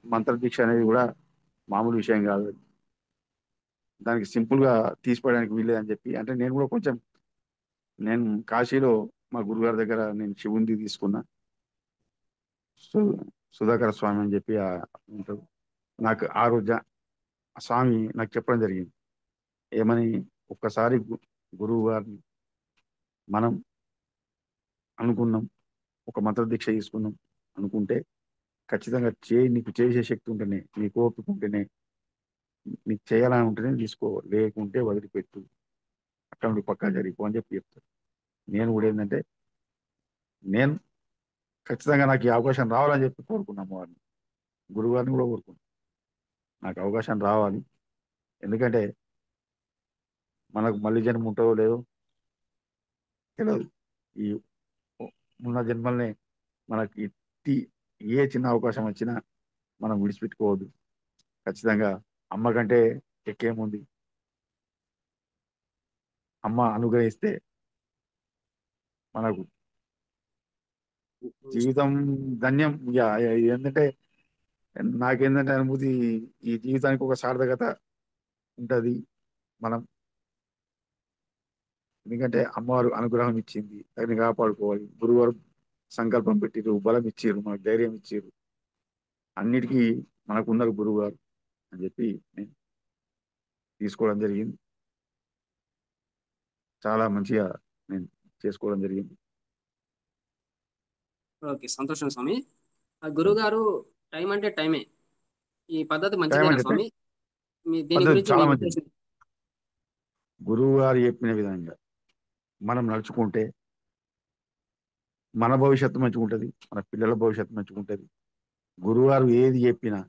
మంత్రదీక్ష అనేది కూడా మామూలు విషయం కాదు. దానికి సింపుల్ గా తీసిపోవడానికి వీల్లేదని చెప్పి అంటే నేను కూడా కొంచెం నేను కాశీలో మా గురుగారి దగ్గర నేను శివుంది తీసుకున్నా. సు సుధాకర స్వామి అని చెప్పి ఉంటాడు. నాకు ఆ రోజు ఆ స్వామి నాకు చెప్పడం జరిగింది. ఏమని? ఒక్కసారి గురువు గారిని మనం అనుకున్నాం, ఒక మంత్రదీక్ష తీసుకున్నాం అనుకుంటే ఖచ్చితంగా నీకు చేసే శక్తి ఉంటేనే, నీకు ఓపిక ఉంటేనే, నీకు చేయాలని ఉంటేనే తీసుకో, లేకుంటే వదిలిపెట్టు, అక్కడ నుండి పక్కా జరిగిపో అని చెప్పి చెప్తారు. నేను కూడా ఏంటంటే నేను ఖచ్చితంగా నాకు ఈ అవకాశం రావాలని చెప్పి కోరుకున్నాము వారిని, గురువు గారిని కూడా కోరుకున్నాను. నాకు అవకాశం రావాలి. ఎందుకంటే మనకు మళ్ళీ జన్మ ఉంటుందో లేదో తెలియదు. ఈ ఉన్న జన్మల్ని మనకి ఏ చిన్న అవకాశం వచ్చినా మనం విడిచిపెట్టుకోవద్దు. ఖచ్చితంగా అమ్మ కంటే ఎక్కేముంది? అమ్మ అనుగ్రహిస్తే మనకు జీవితం ధన్యం. ఇక ఏంటంటే నాకేంటంటే అనుభూతి, ఈ జీవితానికి ఒక సార్థకత ఉంటది. మనం ఎందుకంటే అమ్మవారు అనుగ్రహం ఇచ్చింది, దాన్ని కాపాడుకోవాలి. గురువారు సంకల్పం పెట్టిరు, బలం ఇచ్చిర్రు, మనకు ధైర్యం ఇచ్చిర్రు. అన్నిటికీ మనకు ఉన్నారు గురువు గారు అని చెప్పి నేను తీసుకోవడం జరిగింది. చాలా మంచిగా నేను చేసుకోవడం జరిగింది. ఓకే, సంతోషం స్వామి. ఆ గురుగారు టైం అంటే టైమే. ఈ పద్ధతి టైం మంచిదేనా అంటే టైం స్వామి? దీని పద్ధతి గురించి మీ చాలా మంచిది. ఉద్దేశం? గురువు గారు చెప్పిన విధంగా మనం నడుచుకుంటే మన భవిష్యత్తు మంచిగా ఉంటుంది, మన పిల్లల భవిష్యత్తు మంచిగా ఉంటుంది. గురువుగారు ఏది చెప్పినా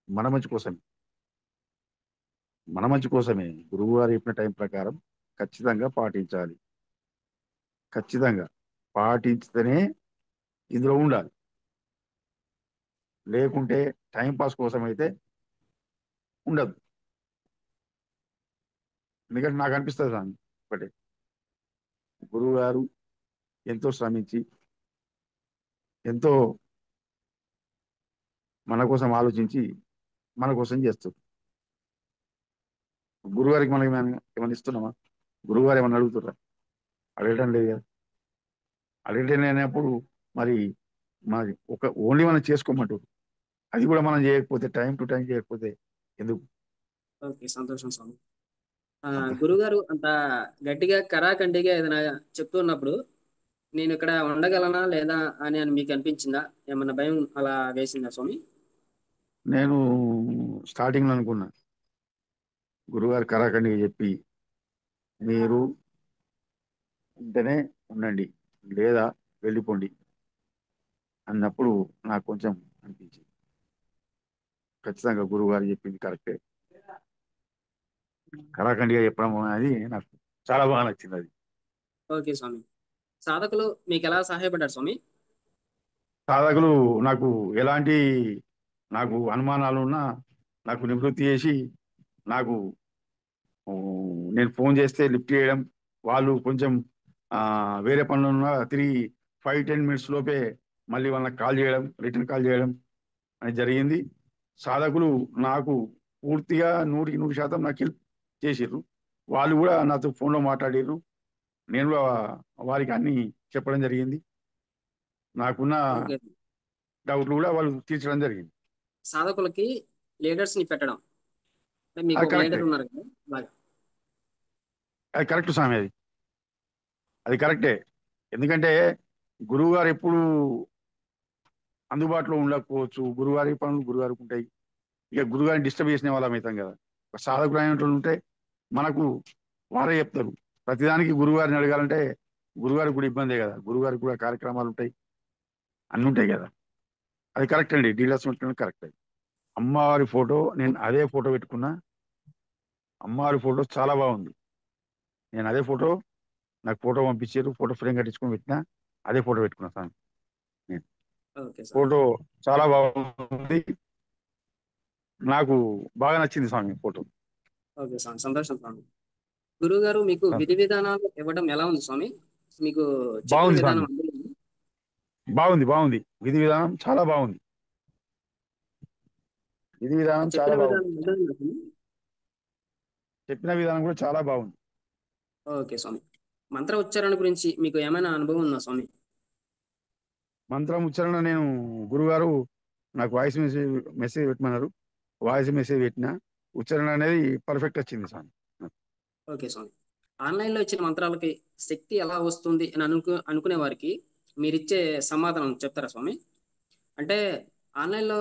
మన మంచి కోసమే, మన మంచి కోసమే. గురువు గారు చెప్పిన టైం ప్రకారం ఖచ్చితంగా పాటించాలి. ఖచ్చితంగా పాటించితేనే ఇందులో ఉండాలి. లేకుంటే టైం పాస్ కోసం అయితే ఉండదు. ఎందుకంటే నాకు అనిపిస్తుంది దాన్ని ఒకటి, గురువు గారు ఎంతో శ్రమించి ఎంతో మన కోసం ఆలోచించి మన కోసం చేస్తారు. గురుగారికి మనం ఏమైనా ఇస్తున్నామా? గురువుగారు ఏమైనా అడుగుతారా? అడగటం లేదు కదా. అడగటం లేనప్పుడు మరి మరి ఒక ఓన్లీ మనం చేసుకోమంటారు. అది కూడా మనం చేయకపోతే, టైం టు టైం చేయకపోతే ఎందుకు? ఓకే, సంతోషం స్వామి. అంత గురుగారు అంత గట్టిగా కరాఖండిగా ఏదైనా చెప్తున్నప్పుడు నేను ఇక్కడ ఉండగలనా లేదా అని మీకు అనిపించిందా? ఏమన్నా భయం అలా వేసిందా స్వామి? నేను స్టార్టింగ్ లో అనుకున్నా, గురుగారు కరాఖండిగా చెప్పి మీరు ఉంటేనే ఉండండి, లేదా వెళ్ళిపోండి అన్నప్పుడు నాకు కొంచెం అనిపించింది. ఖచ్చితంగా గురువు గారు చెప్పింది కరెక్టే. కరాఖండిగా చెప్పడం అనేది నాకు చాలా బాగా నచ్చింది అది. ఓకే స్వామి. సాధకులు మీకు ఎలా సహాయపడ్డారు స్వామి? సాధకులు నాకు ఎలాంటి నాకు అనుమానాలు ఉన్నా నాకు నివృత్తి చేసి నాకు ఊ, నేను ఫోన్ చేస్తే లిఫ్ట్ చేయడం, వాళ్ళు కొంచెం ఆ, వేరే పనులు ఉన్నా 5-10 మినిట్స్ లోపే మళ్ళీ వాళ్ళకి కాల్ చేయడం, రిటర్న్ కాల్ చేయడం అనేది జరిగింది. సాధకులు నాకు పూర్తిగా 100% నాకు హెల్ప్ చేసిర్రు. వాళ్ళు కూడా నాతో ఫోన్లో మాట్లాడిర్రు. నేను కూడా వారికి అన్ని చెప్పడం జరిగింది. నాకున్న ఓకే. డౌట్లు కూడా వాళ్ళు తీర్చడం జరిగింది. సాధకులకి లీడర్స్ ని పెట్టడం, అంటే మీకు అది ఒక కరెక్టే. లీడర్ ఉన్నారు కదా అలాగా. అది కరెక్ట్ స్వామి. అది కరెక్టే. ఎందుకంటే గురువు గారు ఎప్పుడు అందుబాటులో ఉండకపోవచ్చు. గురువారి పనులు గురువారికి ఉంటాయి. ఇక గురుగారిని డిస్టర్బ్ చేసిన వాళ్ళం అవుతాం కదా. ఒక సాధకుడు అయినటువంటి ఉంటే మనకు వారే చెప్తారు. ప్రతిదానికి గురుగారిని అడగాలంటే గురుగారికి కూడా ఇబ్బందే కదా, గురుగారికి కూడా కార్యక్రమాలు ఉంటాయి, అన్ని ఉంటాయి కదా. అది కరెక్ట్ అండి, డీలర్స్ ఉంటే కరెక్ట్. అమ్మవారి ఫోటో నేను అదే ఫోటో పెట్టుకున్నా. అమ్మవారి ఫోటో చాలా బాగుంది. నేను అదే ఫోటో, నాకు ఫోటో పంపించారు, ఫోటో ఫ్రేమ్ కట్టించుకొని పెట్టినా, అదే ఫోటో పెట్టుకున్నా సార్ నేను. ఓకే స్వామి. ఫోటో చాలా బాగుంది, నాకు బాగా నచ్చింది స్వామి ఫోటో. ఓకే స్వామి, సంతోషం స్వామి. గురువు గారు మీకు విధి విధానాలు ఇవ్వడం ఎలా ఉంది స్వామి? మీకు చెప్పిన బాగుంది విధానం స్వామి, అందులో బాగుంది బాగుంది, విధి విధానం చాలా బాగుంది, విధి విధానం చెప్పిన చాలా బాగుంది, విధానం అందులో స్వామి? చెప్పిన విధానం కూడా చాలా బాగుంది. ఓకే స్వామి. మంత్ర ఉచ్చారణ గురించి మీకు ఏమైనా అనుభవం ఉందా స్వామి? మంత్రం ఉచ్చారణ నేను, గురుగారు నాకు వాయిస్ మెసేజ్ మెసేజ్ పెట్టమన్నారు, వాయిస్ మెసేజ్ పెట్టిన, ఉచ్చారణ అనేది పర్ఫెక్ట్ వచ్చింది స్వామి. ఓకే స్వామి. ఆన్‌లైన్‌లో ఇచ్చిన మంత్రాలకి శక్తి ఎలా వస్తుంది అని అనుకునే వారికి మీరిచ్చే సమాధానం చెప్తారా స్వామి? అంటే ఆన్‌లైన్‌లో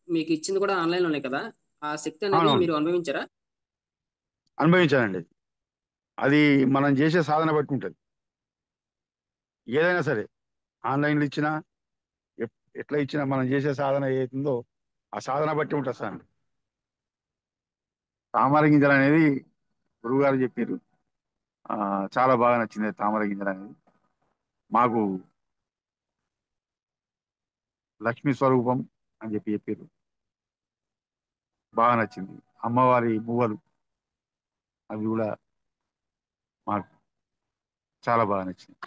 మీకు ఇచ్చింది కూడా ఆన్‌లైన్‌లోనే కదా! ఆ శక్తి అనేది అవునవును, మీరు అనుభవించారా? అనుభవించానండి. అది మనం చేసే సాధన బట్టి ఉంటుంది. ఏదైనా సరే, ఆన్లైన్లో ఇచ్చినా, ఎట్లా ఇచ్చినా మనం చేసే సాధన ఏతుందో ఆ సాధన బట్టి ఉంటుంది సార్. తామర గింజలు అనేది గురువు గారు చెప్పారు, ఆ, చాలా బాగా నచ్చింది తామర గింజలు అనేది. మాకు లక్ష్మీ స్వరూపం అని చెప్పారు, బాగా నచ్చింది. అమ్మవారి మువ్వలు అవి కూడా మాకు చాలా బాగా నచ్చింది.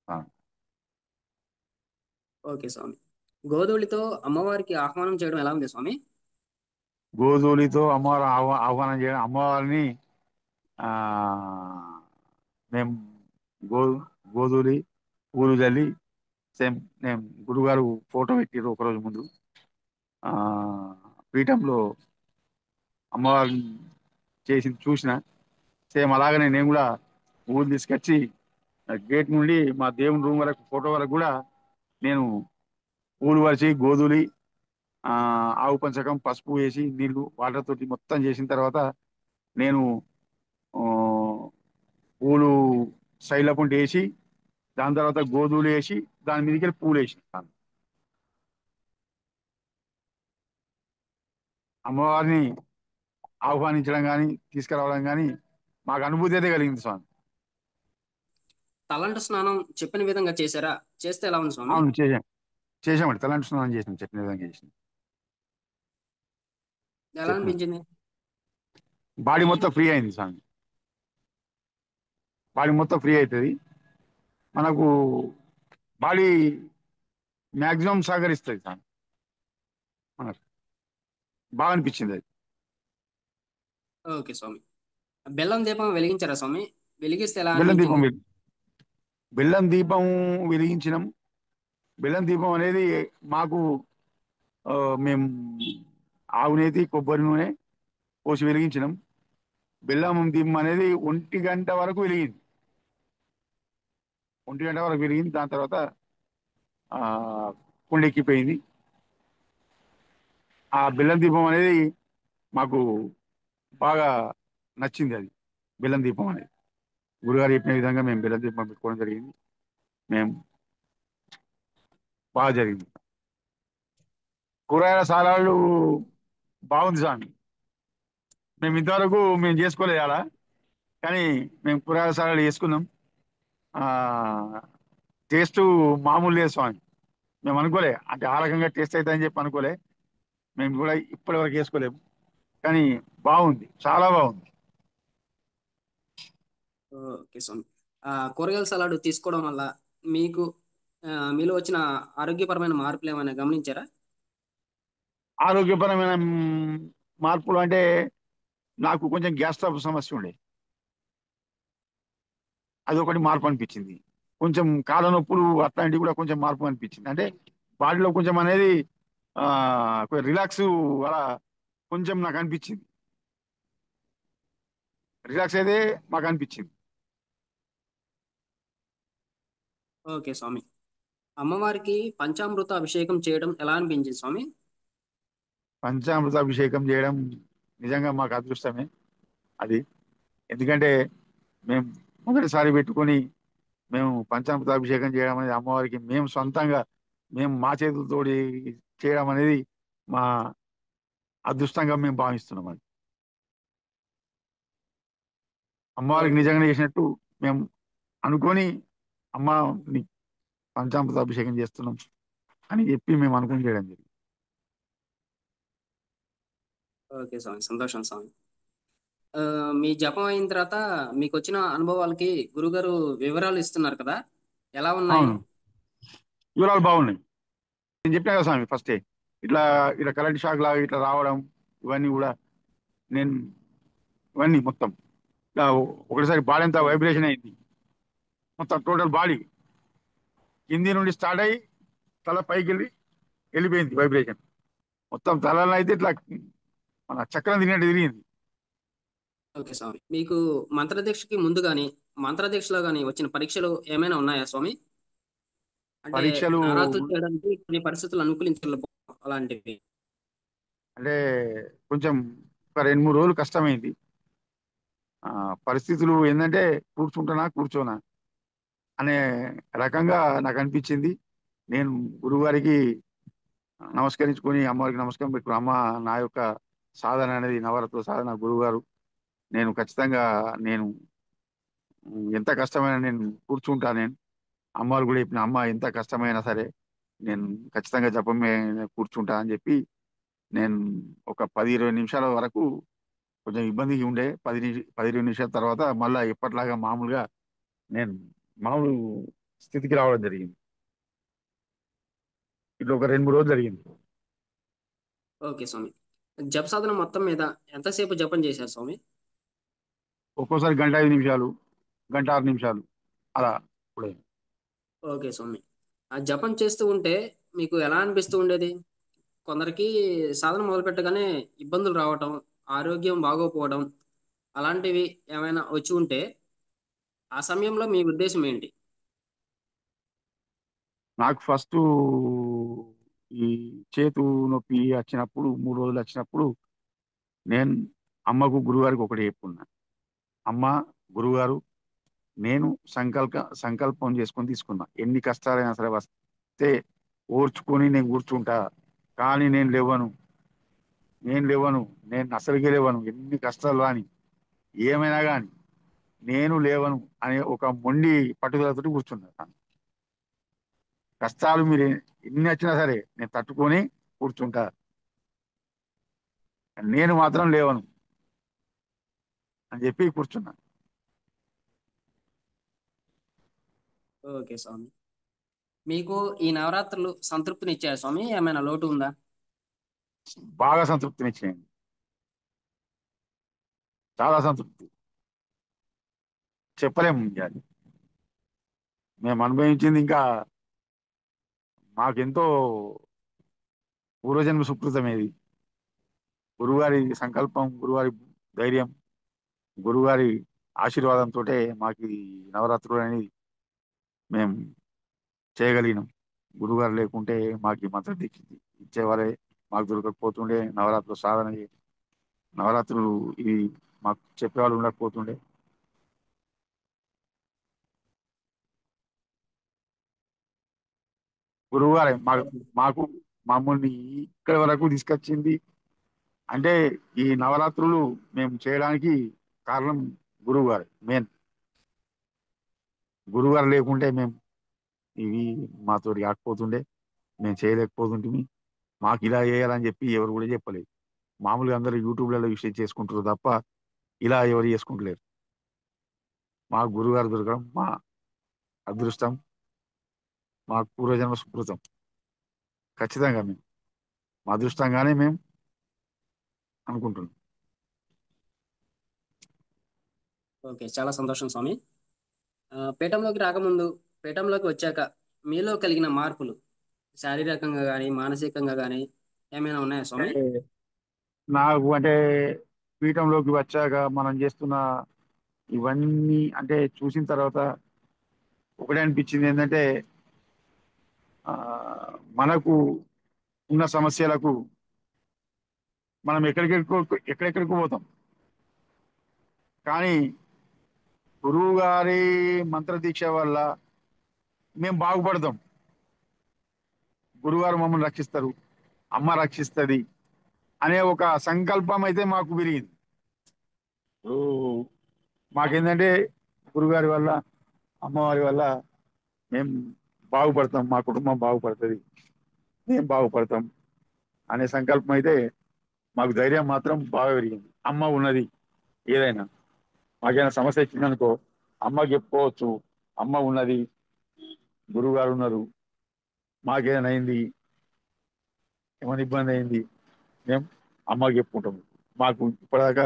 ఆ, ఓకే స్వామి. గోధూళితో అమ్మవారికి ఆహ్వానం చేయడం ఎలా ఉంది స్వామి? గోధూళితో అమ్మవారు ఆహ్వానం చేయడం, అమ్మవారిని ఆ మేము గో గోధూళి పూలు చల్లి, సేమ్ నేను గురుగారు ఫోటో పెట్టారు ఒకరోజు ముందు, ఆ పీఠంలో అమ్మవారిని చేసి చూసిన, సేమ్ అలాగనే నేను కూడా పూలు తీసుకొచ్చి గేట్ నుండి మా దేవుని రూమ్ వరకు, ఫోటో వరకు కూడా నేను పూలు పరిచి గోధులి, ఆ ఆవు పంచకం, పసుపు వేసి నీళ్లు వాటర్ తోటి మొత్తం చేసిన తర్వాత నేను ఆ, పూలు సైడ్ల పొంటి వేసి, దాని తర్వాత గోధులు వేసి, దాని మీదకి పూలు వేసి అమ్మవారిని ఆహ్వానించడం కానీ తీసుకురావడం కానీ మాకు అనుభూతి అయితే కలిగింది స్వామి. తలంటు స్నానం చెప్పిన విధంగా చేశారా? చేస్తే ఎలా ఉంది స్వామి? అవును, చేసామండి, తలంటు స్నానం చేసినాం, చెప్పిన విధంగా చేసినాం. ఎలా చెప్పిన అనిపించింది? బాడీ మొత్తం ఫ్రీ అయింది స్వామి, బాడీ మొత్తం ఫ్రీ అవుతుంది మనకు, బాడీ మ్యాక్సిమం సహకరిస్తుంది స్వామి మనకు, బాగా అనిపించింది అది. ఓకే స్వామి. బెల్లం దీపం వెలిగించారా స్వామి? వెలిగిస్తే ఎలా బెల్లం దీపం అనిపించింది? బెల్లం దీపం వెలిగించినాం. బెల్లం దీపం అనేది మాకు, మేము ఆవు నేతి కొబ్బరి నూనె పోసి వెలిగించినాం. బెల్లం దీపం అనేది 1 గంట వరకు వెలిగింది, 1 గంట వరకు వెలిగింది. దాని తర్వాత ఆ కొండెక్కిపోయింది. ఆ బెల్లం దీపం అనేది మాకు బాగా నచ్చింది. అది బెల్లం దీపం అనేది గురుగారు చెప్పిన విధంగా మేము బెల్లం దీపం పెట్టుకోవడం జరిగింది. మేము బాగా జరిగింది. కూరగాయల సాలాలు బాగుంది స్వామి, మేము ఇంతవరకు మేము చేసుకోలేదు అలా, కానీ మేము కూరగాయల సాలాలు చేసుకున్నాం. ఆ టేస్ట్ మామూలు లేదు స్వామి, మేము అనుకోలే అంటే ఆ రకంగా టేస్ట్ అవుతుందని చెప్పి అనుకోలే. మేము కూడా ఇప్పటి వరకు వేసుకోలేము, కానీ బాగుంది, చాలా బాగుంది. ఓకే స్వామి. కూరగాయల సలాడ్ తీసుకోవడం వల్ల మీకు మీలో వచ్చిన ఆరోగ్యపరమైన మార్పులు ఏమైనా గమనించారా? ఆరోగ్యపరమైన మార్పులు అంటే నాకు కొంచెం గ్యాస్ ట్రబుల్ సమస్య ఉండే, అది ఒకటి మార్పు అనిపించింది. కొంచెం కాళ్ళ నొప్పులు అట్లాంటివి కూడా కొంచెం మార్పు అనిపించింది. అంటే బాడీలో కొంచెం అనేది ఆ కొంచెం రిలాక్స్ అలా కొంచెం నాకు అనిపించింది, రిలాక్స్ అయితే మాకు అనిపించింది. ఓకే స్వామి. అమ్మవారికి పంచామృత అభిషేకం చేయడం ఎలా అనిపించింది స్వామి? పంచామృత అభిషేకం చేయడం నిజంగా మాకు అదృష్టమే అది. ఎందుకంటే మేము మొదటిసారి పెట్టుకొని మేము పంచామృతాభిషేకం చేయడం అనేది అమ్మవారికి మేము సొంతంగా మేము మా చేతులతోటి చేయడం అనేది మా అదృష్టంగా మేము భావిస్తున్నాం అది. అమ్మవారికి ఓకే. నిజంగా చేసినట్టు మేము అనుకొని అమ్మ నీ పంచామృతాభిషేకం చేస్తున్నాం అని చెప్పి మేము అనుకుని చేయడం జరిగింది. ఓకే స్వామి. సంతోషం స్వామి. మీ జపం అయిన తర్వాత మీకొచ్చిన అనుభవాలకి గురుగారు వివరాలు ఇస్తున్నారు కదా! ఎలా ఉన్నాయి? అవును, వివరాలు బాగున్నాయి. నేను చెప్పినా కదా స్వామి ఫస్టే, ఇట్లా ఇట్లా కరెంట్ షాక్ లాగా ఇట్లా రావడం, ఇవన్నీ కూడా నేను ఇవన్నీ మొత్తం ఇట్లా ఒకటిసారి బాడీ అంతా ఓకే. వైబ్రేషన్ అయింది. మొత్తం టోటల్ బాడీ కింది నుండి స్టార్ట్ అయ్యి తల పైకి వెళ్ళిపోయింది వైబ్రేషన్. మొత్తం తలలో అయితే ఇట్లా మన చక్రం తిరిగినట్టు తిరిగింది. ఓకే స్వామి. మీకు మంత్రదీక్షకి ముందు గాని, మంత్రదీక్షలో గాని వచ్చిన పరీక్షలు ఏమైనా ఉన్నాయా స్వామి? అంటే పరీక్షలు నవరాత్రులు చేయడానికి కొన్ని పరిస్థితులు అనుకూలించకపోవడం అలాంటివి. అంటే కొంచెం ఒక 2 3 రోజులు కష్టమైంది. ఆ పరిస్థితులు ఏంటంటే కూర్చుంటానా కూర్చోనా అనే రకంగా నాకు అనిపించింది. నేను గురువారికి నమస్కరించుకొని అమ్మవారికి నమస్కారం పెట్టుకుని, అమ్మ నా యొక్క సాధన అనేది నవరాత్రుల సాధన గురువుగారు, నేను ఖచ్చితంగా నేను ఎంత కష్టమైనా నేను కూర్చుంటా. నేను అమ్మవారు కూడా చెప్పిన, అమ్మ ఎంత కష్టమైనా సరే నేను ఖచ్చితంగా జపం మీద కూర్చుంటా అని చెప్పి నేను ఒక 10 20 నిమిషాల వరకు కొంచెం ఇబ్బందిగా ఉండే. 10 20 నిమిషాల తర్వాత మళ్ళా ఎప్పటిలాగా మామూలుగా నేను మామూలు స్థితికి రావడం జరిగింది. ఇట్లా ఒక 2 3 రోజులు జరిగింది. ఓకే స్వామి. జప సాధన మొత్తం మీద ఎంతసేపు జపం చేశారు స్వామి? ఒక్కోసారి గంట 5 నిమిషాలు, గంట 6 నిమిషాలు అలా కూడా. ఓకే స్వామి. ఆ జపం చేస్తూ ఉంటే మీకు ఎలా అనిపిస్తూ ఉండేది? కొందరికి సాధన మొదలుపెట్టగానే ఇబ్బందులు రావటం, ఆరోగ్యం బాగోకపోవడం అలాంటివి ఏమైనా వచ్చి ఉంటే, ఆ సమయంలో మీ ఉద్దేశ్యం ఏంటి? నాకు ఫస్ట్ ఈ చేతు నొప్పి వచ్చినప్పుడు 3 రోజులు వచ్చినప్పుడు నేను అమ్మకు గురుగారికి ఒకటి చెప్పుకున్నా. అమ్మ, గురుగారు, నేను సంకల్పం చేసుకొని తీసుకున్నా. ఎన్ని కష్టాలైనా సరే వస్తే ఓర్చుకొని నేను కూర్చుంటా. కానీ నేను లేవను, నేను అసలుకే లేవను. ఎన్ని కష్టాలు రాని, ఏమైనా కానీ నేను లేవను అనే ఒక మొండి పట్టుదలతోటి కూర్చున్నాను. కష్టాలు మీరు ఎన్ని వచ్చినా సరే నేను తట్టుకొని కూర్చుంటా. నేను మాత్రం లేవను అని చెప్పి కూర్చున్నా. ఓకే స్వామి. మీకు ఈ నవరాత్రులు సంతృప్తినిచ్చాయా స్వామి? ఏమైనా లోటు ఉందా? బాగా సంతృప్తినిచ్చినాయి. చాలా సంతృప్తి, చెప్పలేము ఇంకా అది. మేము అనుభవించింది ఇంకా మాకెంతో పూర్వజన్మ సుకృతమేది. గురువారి సంకల్పం, గురువారి ధైర్యం, గురువారి ఆశీర్వాదంతో మాకు ఈ నవరాత్రులు అనేది మేము చేయగలిగినాం. గురుగారు లేకుంటే మాకు ఈ మంత్ర దీక్ష ఇచ్చేవారే మాకు దొరకకపోతుండే. నవరాత్రులు ఇవి మాకు చెప్పేవాళ్ళు ఉండకపోతుండే. గురువుగారే ఓకే. మాకు మమ్మల్ని ఇక్కడి వరకు తీసుకొచ్చింది. అంటే ఈ నవరాత్రులు మేము చేయడానికి కారణం గురువుగారు మెయిన్. గురువుగారు లేకుంటే మేము ఇవి మాతోటి కాకపోతుండే, మేము చేయలేకపోతుంటిమి. మాకు ఇలా చేయాలని చెప్పి ఎవరు కూడా చెప్పలేదు. మామూలుగా అందరూ యూట్యూబ్లలో విషయం చేసుకుంటారు తప్ప ఇలా ఎవరు చేసుకుంటలేరు. మా గురుగారు దొరకడం మా అదృష్టం, మా పూర్వజన్మ సుకృతం. ఖచ్చితంగా మేము మా అదృష్టంగానే మేము అనుకుంటున్నాం. ఓకే. చాలా సంతోషం స్వామి. పీఠంలోకి రాకముందు, పీఠంలోకి వచ్చాక మీలో కలిగిన మార్పులు శారీరకంగా గాని, మానసికంగా గాని ఏమైనా ఉన్నాయా స్వామి? అంటే నాకు అంటే పీఠంలోకి వచ్చాక మనం చేస్తున్న ఇవన్నీ అంటే చూసిన తర్వాత ఒకటే అనిపించింది ఏంటంటే, ఆ, మనకు ఉన్న సమస్యలకు మనం ఎక్కడెక్కడికో పోతాం. కానీ గురువు గారి మంత్ర దీక్ష వల్ల మేము బాగుపడతాం. గురువుగారు మమ్మల్ని రక్షిస్తారు, అమ్మ రక్షిస్తుంది అనే ఒక సంకల్పం అయితే మాకు పెరిగింది. ఓ, మాకేంటంటే గురుగారి వల్ల, అమ్మవారి వల్ల మేము బాగుపడతాం, మా కుటుంబం బాగుపడుతుంది, మేము బాగుపడతాం అనే సంకల్పం అయితే మాకు ధైర్యం మాత్రం బాగా పెరిగింది. అమ్మ ఉన్నది, ఏదైనా మాకైనా సమస్య వచ్చిందనుకో అమ్మకి చెప్పుకోవచ్చు. అమ్మ ఉన్నది, గురువు గారు ఉన్నారు, మాకేదైనా అయింది, ఏమైనా ఇబ్బంది అయింది, మేము అమ్మకి చెప్పుకుంటాం. మాకు ఇప్పటిదాకా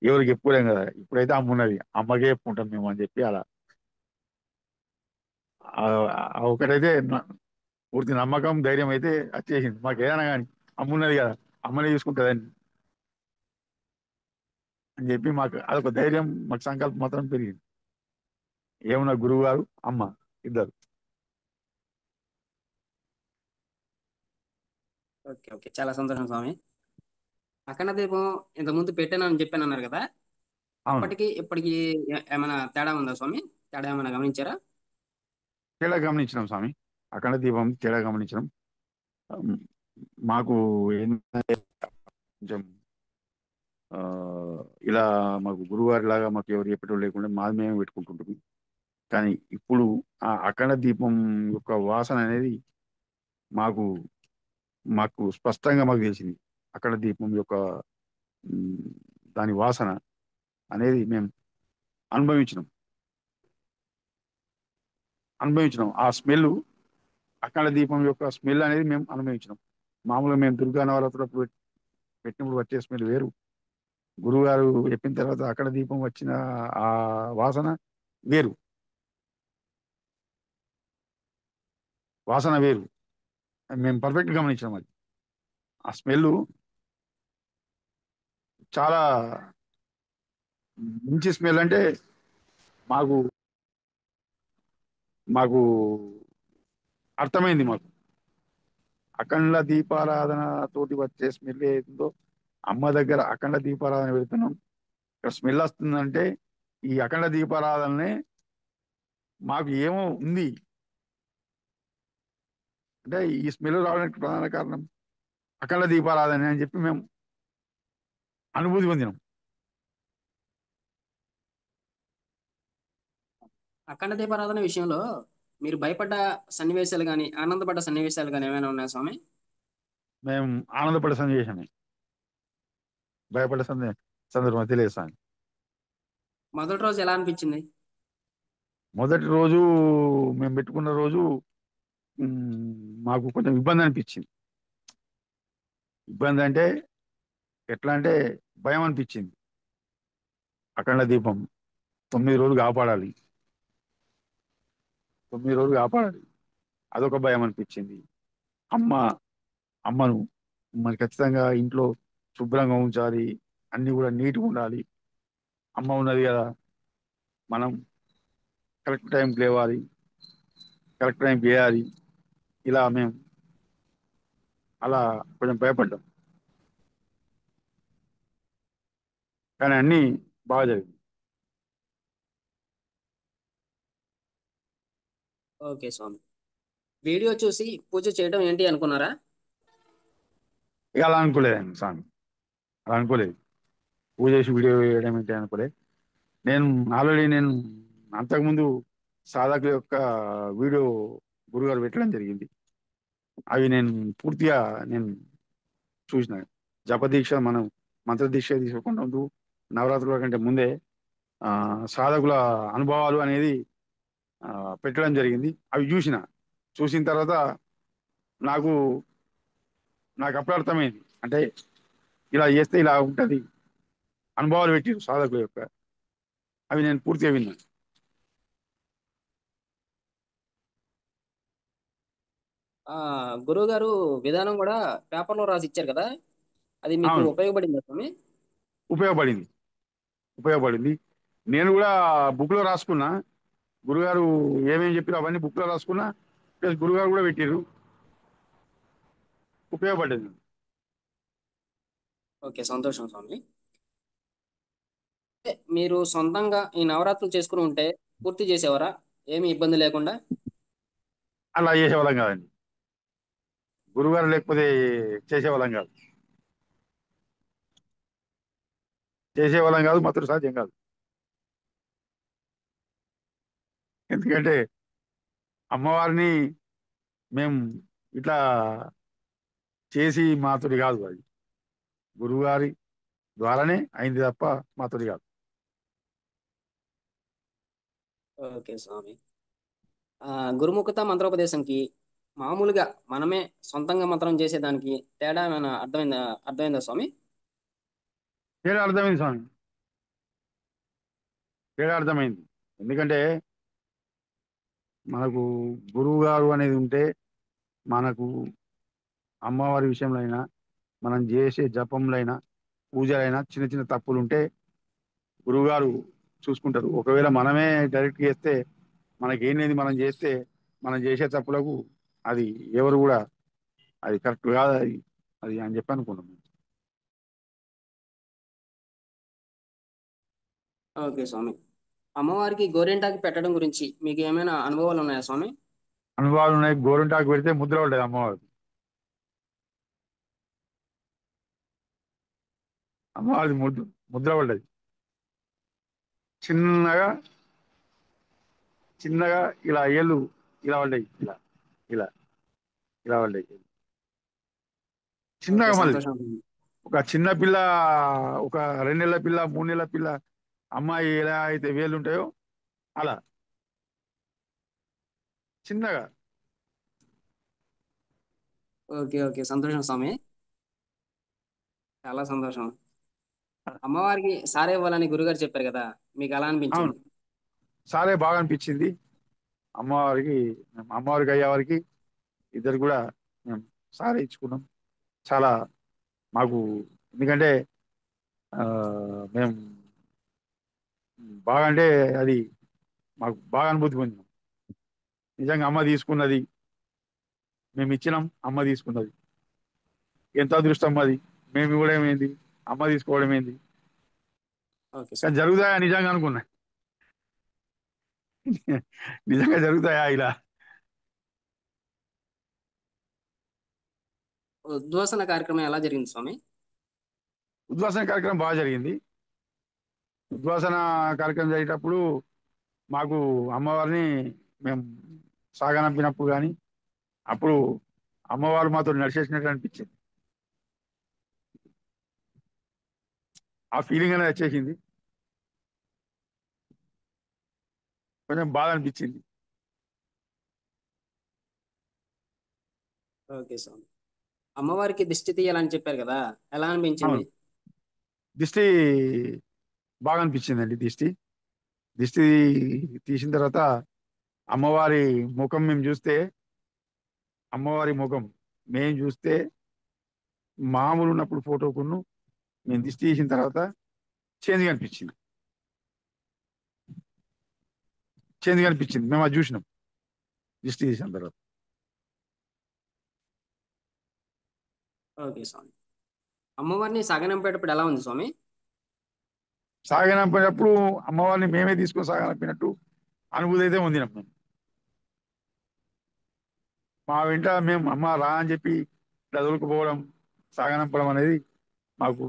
ఎవరికి చెప్పుకోలేం కదా, ఇప్పుడైతే అమ్మ ఉన్నది, అమ్మకే చెప్పుకుంటాం మేము అని చెప్పి అలా ఒకటైతే పూర్తి నమ్మకం, ధైర్యం అయితే వచ్చేసింది. మాకు ఏదైనా కానీ అమ్మ ఉన్నది కదా, అమ్మనే చూసుకుంటుందని అని చెప్పి మాకు అదొక ధైర్యం, మాకు సంకల్పం మాత్రం పెరిగింది. ఏమన్నా గురువు గారు, అమ్మ ఇద్దరు. ఓకే. ఓకే. చాలా సంతోషం స్వామి. అఖండ దీపం ఇంతకుముందు పెట్టానని చెప్పానన్నారు కదా! అవును, అప్పటికి, ఇప్పటికి ఏమైనా తేడా ఉందా స్వామి? తేడా ఏమైనా గమనించారా? తేడా గమనించినాం స్వామి. అఖండ దీపం తేడా గమనించినాం. ఉమ్, మాకు ఏంటంటే కొంచెం ఆ, ఇలా మాకు గురువారి లాగా మాకు ఎవరు చెప్పేటోళ్ళు లేకుండా మాది మేము పెట్టుకుంటుంటాం. కానీ ఇప్పుడు ఆ అఖండ దీపం యొక్క వాసన అనేది మాకు మాకు స్పష్టంగా మాకు తెలిసింది. అఖండ దీపం యొక్క ఉమ్, దాని వాసన అనేది మేము అనుభవించినాం అనుభవించినాం ఆ స్మెల్, అఖండ దీపం యొక్క స్మెల్ అనేది మేము అనుభవించినాం. మామూలుగా మేము దుర్గా నవరాత్రులకు పెట్టినప్పుడు వచ్చే స్మెల్ వేరు. గురువుగారు చెప్పిన తర్వాత అఖండ దీపం వచ్చిన ఆ వాసన వేరు, వాసన వేరు. మేము పర్ఫెక్ట్ గమనించాం అది. ఆ స్మెల్ చాలా మంచి స్మెల్. అంటే మాకు మాకు అర్థమైంది. మాకు అఖండ దీపారాధన తోటి వచ్చే స్మెల్ ఏదో, అమ్మ దగ్గర అఖండ దీపారాధన పెడుతున్నాం, ఇక్కడ స్మెల్ వస్తుందంటే ఈ అఖండ దీపారాధననే మాకు ఏమో ఉంది. అంటే ఈ స్మెల్ రావడానికి ప్రధాన కారణం అఖండ దీపారాధన అని చెప్పి మేము అనుభూతి పొందినాం. అఖండ దీపారాధన విషయంలో మీరు భయపడ్డ సన్నివేశాలు గాని, ఆనందపడ్డ సన్నివేశాలు గాని ఏమైనా ఉన్నాయా స్వామి? మేము ఆనందపడే సన్నివేశమే, భయపడే సందర్భం తెలియదు సార్. మొదటి రోజు ఎలా అనిపించింది? మొదటి రోజు మేము పెట్టుకున్న రోజు మాకు కొంచెం ఇబ్బంది అనిపించింది. ఇబ్బంది అంటే ఎట్లా అంటే భయం అనిపించింది. అఖండ దీపం 9 రోజులు కాపాడాలి, 9 రోజులు కాపాడాలి, అదొక భయం అనిపించింది. అమ్మ అమ్మను మరి ఖచ్చితంగా ఇంట్లో శుభ్రంగా ఉంచాలి, అన్ని కూడా నీట్గా ఉండాలి. అమ్మ ఉన్నది కదా, మనం కరెక్ట్ టైంకి లేవాలి, కరెక్ట్ టైంకి వేయాలి. ఇలా మేము అలా కొంచెం భయపడ్డాం. కానీ అన్నీ బాగా జరిగింది. ఓకే స్వామి. వీడియో చూసి పూజ చేయడం ఏంటి అనుకున్నారా? ఇక అలా అనుకోలేదండి స్వామి, అలా అనుకోలేదు. పూజ చేసి వీడియో వేయడం ఏంటి అనుకోలేదు. నేను ఆల్రెడీ అంతకుముందు సాధకుల యొక్క వీడియో గురుగారు పెట్టడం జరిగింది. అవి నేను పూర్తిగా నేను చూసిన. జపదీక్ష మనం మంత్రదీక్ష తీసుకోకుండా ముందు, నవరాత్రుల కంటే ముందే ఆ సాధకుల అనుభవాలు అనేది ఆ, పెట్టడం జరిగింది. అవి చూసిన తర్వాత నాకు నాకు అప్పుడు అర్థమైంది. అంటే ఇలా చేస్తే ఇలా ఉంటది, అనుభవాలు పెట్టిరు సాధకుల యొక్క. అవి నేను పూర్తిగా విన్నాను. ఆ గురువు గారు విధానం కూడా పేపర్‌లో రాసి ఇచ్చారు కదా! అది మీకు అవును, ఉపయోగపడిందా స్వామి? ఉపయోగపడింది, ఉపయోగపడింది. నేను కూడా బుక్ లో రాసుకున్నా. గురుగారు ఏమేమి చెప్పారో అవన్నీ బుక్ లో రాసుకున్నా. ప్లస్ గురుగారు కూడా పెట్టారు, ఉపయోగపడింది. ఓకే. సంతోషం స్వామి. మీరు సొంతంగా ఈ నవరాత్రులు చేసుకొని ఉంటే పూర్తి చేసేవారా? ఏమి ఇబ్బంది లేకుండా? అలా చేసేవాళ్ళం కాదండి. గురువుగారు లేకపోతే చేసేవాళ్ళం కాదు. చేసేవాళ్ళం కాదు, మాతో సాధ్యం కాదు. ఎందుకంటే అమ్మవారిని మేము ఇట్లా చేసి మాతోటి కాదు అది. గురువుగారి ద్వారానే అయింది తప్ప మాతోటి కాదు. ఓకే స్వామి. గురుముఖత మంత్రోపదేశంకి మామూలుగా మనమే సొంతంగా మంత్రం చేసేదానికి తేడా ఏమైనా అర్థమైందా స్వామి? తేడా అర్థమైంది స్వామి. తేడా అర్థమైంది. ఎందుకంటే మనకు గురువు గారు అనేది ఉంటే మనకు అమ్మవారి విషయంలో అయినా మనం చేసే జపంలో అయినా పూజలైనా చిన్న చిన్న తప్పులు ఉంటే గురువుగారు చూసుకుంటారు. ఒకవేళ మనమే డైరెక్ట్ చేస్తే మనకేం లేదు, మనం చేస్తే మనం చేసే తప్పులకు అది ఎవరు కూడా అది కరెక్ట్ కాదు, అది అది అని చెప్పి అనుకున్నాం. ఓకే స్వామి. అమ్మవారికి గోరింటాకు పెట్టడం గురించి మీకు ఏమైనా అనుభవాలు ఉన్నాయా స్వామి? అనుభవాలు ఉన్నాయి. గోరింటాకు పెడితే ముద్ర పడ్డది అమ్మవారు. అమ్మవారిది ముద్ర పడ్డది. చిన్నగా చిన్నగా ఇలా ఏళ్ళు ఇలా పడ్డాయి, ఇలా ఇలా ఇలా పడ్డాయి ఓకే. చిన్నగా. మళ్ళీ సంతోషం. ఒక చిన్న పిల్ల, ఒక 2 నెలల పిల్ల, 3 నెలల పిల్ల అమ్మాయి ఎలా అయితే వేలు ఉంటాయో అలా చిన్నగా. ఓకే. ఓకే. సంతోషం స్వామి. చాలా సంతోషం. అమ్మవారికి సారే ఇవ్వాలని గురుగారు చెప్పారు కదా! మీకు ఎలా అవును, అనిపించింది? సారే బాగా అనిపించింది. అమ్మవారికి అమ్మవారికి అయ్యేవారికి ఇద్దరు కూడా మేము సారే ఇచ్చుకున్నాం. చాలా మాకు, ఎందుకంటే ఆ, మేము బాగా అంటే అది మాకు బాగా అనుభూతి పొందినాం. నిజంగా అమ్మ తీసుకున్నది, మేము ఇచ్చినాం, అమ్మ తీసుకున్నది. ఎంత అదృష్టం అది. మేము ఇవ్వడం ఏంది, అమ్మ తీసుకోవడం ఏంది. ఓకే కానీ స్వామి. జరుగుతాయా నిజంగా అనుకున్నా. నిజంగా జరుగుతాయా ఇలా. ఉద్వాసన కార్యక్రమం ఎలా జరిగింది స్వామి? ఉద్వాసన కార్యక్రమం బాగా జరిగింది. ఉద్వాసన కార్యక్రమం జరిగేటప్పుడు మాకు అమ్మవారిని మేము సాగనంపినప్పుడు కానీ అప్పుడు అమ్మవారు మాతో నడిచేసినట్టు అనిపించింది. ఆ ఫీలింగ్ అనేది వచ్చేసింది. కొంచెం బాధ అనిపించింది. ఓకే స్వామి. అమ్మవారికి దిష్టి తీయాలని చెప్పారు కదా! ఎలా అనిపించింది? అవును, దిష్టి బాగా అనిపించిందండి. దిష్టి దిష్టి తీసిన తర్వాత అమ్మవారి ముఖం మేము చూస్తే, అమ్మవారి ముఖం మేము చూస్తే మామూలు ఉన్నప్పుడు ఫోటోకును మేము దిష్టి తీసిన తర్వాత చేంజ్ కనిపించింది. చేంజ్ కనిపించింది, మేము అది చూసినాం దిష్టి తీసిన తర్వాత. ఓకే స్వామి. అమ్మవారిని సాగనంపేటప్పుడు ఎలా ఉంది స్వామి? సాగనంపినప్పుడు అమ్మవారిని మేమే తీసుకొని సాగనంపినట్టు అనుభూతి అయితే పొందినాం మేము. మా వెంట మేము అమ్మ రా అని చెప్పి ఇట్లా తోలుకుపోవడం, సాగనంపడం అనేది మాకు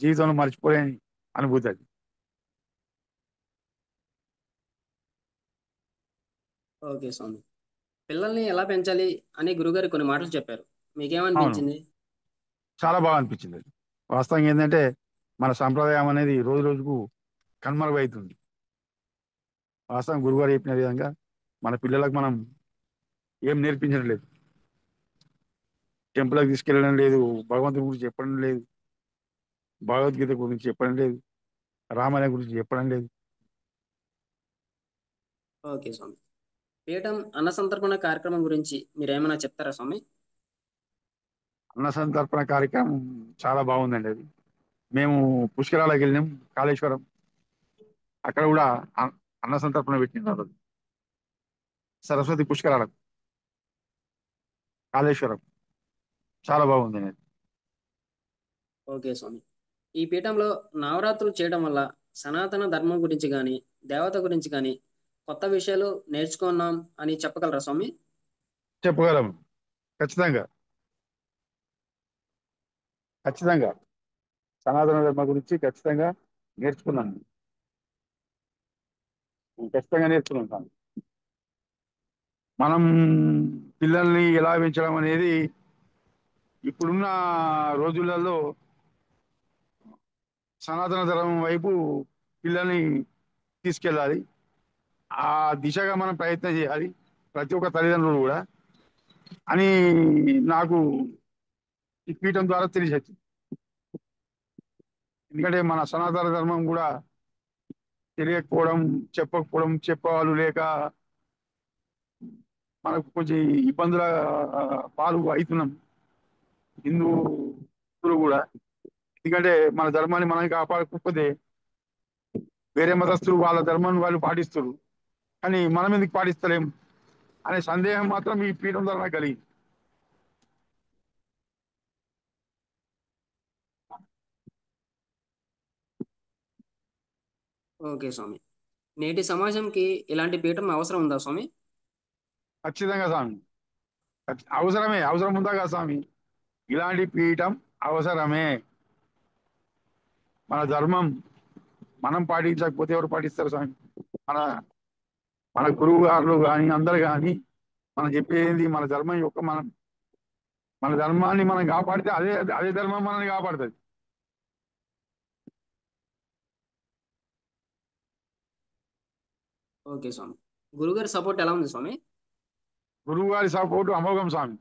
జీవితంలో మర్చిపోలేని అనుభూతి అది. ఓకే స్వామి. పిల్లల్ని ఎలా పెంచాలి అని గురుగారు కొన్ని మాటలు చెప్పారు. అవును, మీకేమనిపించింది? చాలా బాగా అనిపించింది అది. వాస్తవంగా ఏంటంటే మన సంప్రదాయం అనేది రోజు రోజుకు కనుమరుగవుతుంది. వాస్తవం గురుగారు చెప్పిన విధంగా మన పిల్లలకు మనం ఏం నేర్పించడం లేదు. టెంపుల్కి తీసుకెళ్ళడం లేదు, భగవంతుడి గురించి చెప్పడం లేదు, భగవద్గీత గురించి చెప్పడం లేదు, రామాయణం గురించి చెప్పడం లేదు. ఓకే స్వామి. పీఠం అన్న సంతర్పణ కార్యక్రమం గురించి మీరేమైనా చెప్తారా స్వామి? అన్న సంతర్పణ కార్యక్రమం చాలా బాగుందండి అది. మేము పుష్కరాలకు వెళ్ళినాం, కాళేశ్వరం. అక్కడ కూడా అ- అన్న సంతర్పణ పెట్టినారు. సరస్వతి పుష్కరాలకు, కాళేశ్వరం చాలా బాగుంది అనేది. ఓకే స్వామి. ఈ పీఠంలో నవరాత్రులు చేయడం వల్ల సనాతన ధర్మం గురించి గాని, దేవత గురించి గాని కొత్త విషయాలు నేర్చుకున్నాం అని చెప్పగలరా స్వామి? చెప్పగలం. ఖచ్చితంగా. ఖచ్చితంగా. సనాతన ధర్మ గురించి ఖచ్చితంగా నేర్చుకున్నాను. ఖచ్చితంగా నేర్చుకున్నాను. మనం పిల్లల్ని ఎలా పెంచడం అనేది ఇప్పుడున్న రోజులలో సనాతన ధర్మం వైపు పిల్లల్ని తీసుకెళ్ళాలి. ఆ దిశగా మనం ప్రయత్నం చేయాలి. ప్రతి ఒక్క తల్లిదండ్రులు కూడా అని నాకు ఈ పీఠం ద్వారా తెలిసొచ్చింది. ఎందుకంటే మన సనాతన ధర్మం కూడా తెలియకపోవడం, చెప్పకపోవడం, చెప్పేవాళ్ళు లేక మనకు కొంచెం ఇబ్బందుల పాలు అవుతున్నాం హిందువులు కూడా. ఎందుకంటే మన ధర్మాన్ని మనం కాపాడకపోతే వేరే మతస్థులు వాళ్ళ ధర్మాన్ని వాళ్ళు పాటిస్తారు, కానీ మనం ఎందుకు పాటిస్తలేం అనే సందేహం మాత్రం ఈ పీఠం ద్వారా నాకు కలిగింది. ఓకే స్వామి. నేటి సమాజంకి ఇలాంటి పీఠం అవసరం ఉందా స్వామి? ఖచ్చితంగా స్వామి. అవసరమే. అవసరం ఉందా కదా స్వామి? ఇలాంటి పీఠం అవసరమే. మన ధర్మం మనం పాటించకపోతే ఎవరు పాటిస్తారు స్వామి? మన మన గురువు గారు కానీ అందరు కానీ మనం చెప్పేది మన ధర్మం యొక్క మన ధర్మాన్ని మనం కాపాడితే అదే అదే ధర్మం మనల్ని కాపాడుతుంది. ఓకే స్వామి. గురుగారి సపోర్ట్ ఎలా ఉంది స్వామి? గురువు గారి సపోర్టు అమోఘం స్వామి.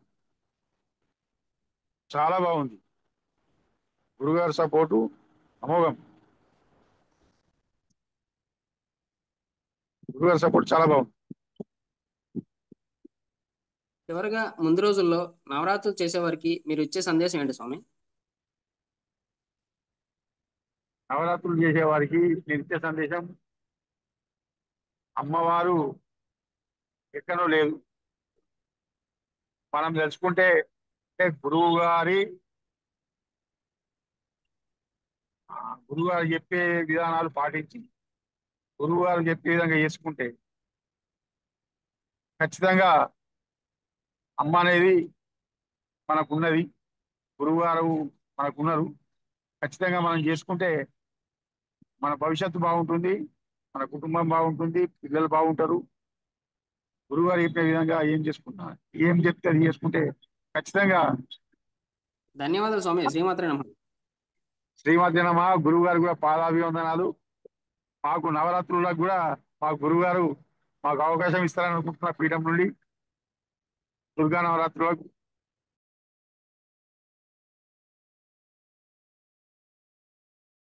చాలా బాగుంది. గురుగారి సపోర్టు అమోఘం. గురుగారి సపోర్ట్ చాలా బాగుంది. చివరగా ముందు రోజుల్లో నవరాత్రులు చేసేవారికి మీరు ఇచ్చే సందేశం ఏంటి స్వామి? నవరాత్రులు చేసే వారికి నిత్య సందేశం, అమ్మవారు ఎక్కడో లేదు. మనం తెలుసుకుంటే అంటే ఆ, గురువు గారు చెప్పే విధానాలు పాటించి గురువు గారు చెప్పే విధంగా చేసుకుంటే ఖచ్చితంగా అమ్మ అనేది మనకున్నది, గురువు గారు మనకున్నారు. ఖచ్చితంగా మనం చేసుకుంటే మన భవిష్యత్తు బాగుంటుంది, మన కుటుంబం బాగుంటుంది, పిల్లలు బాగుంటారు. గురువు గారు చెప్పే విధంగా ఏం చెప్తే అది చేసుకుంటే ఖచ్చితంగా ధన్యవాదాలు స్వామి. శ్రీమాత్రే నమః. శ్రీమద్యనమ. గురువు గారు కూడా పాదాభివందనాలు. మాకు నవరాత్రులకు కూడా మా గురువు గారు మాకు అవకాశం ఇస్తారని అనుకుంటున్న పీఠం నుండి దుర్గా నవరాత్రులకు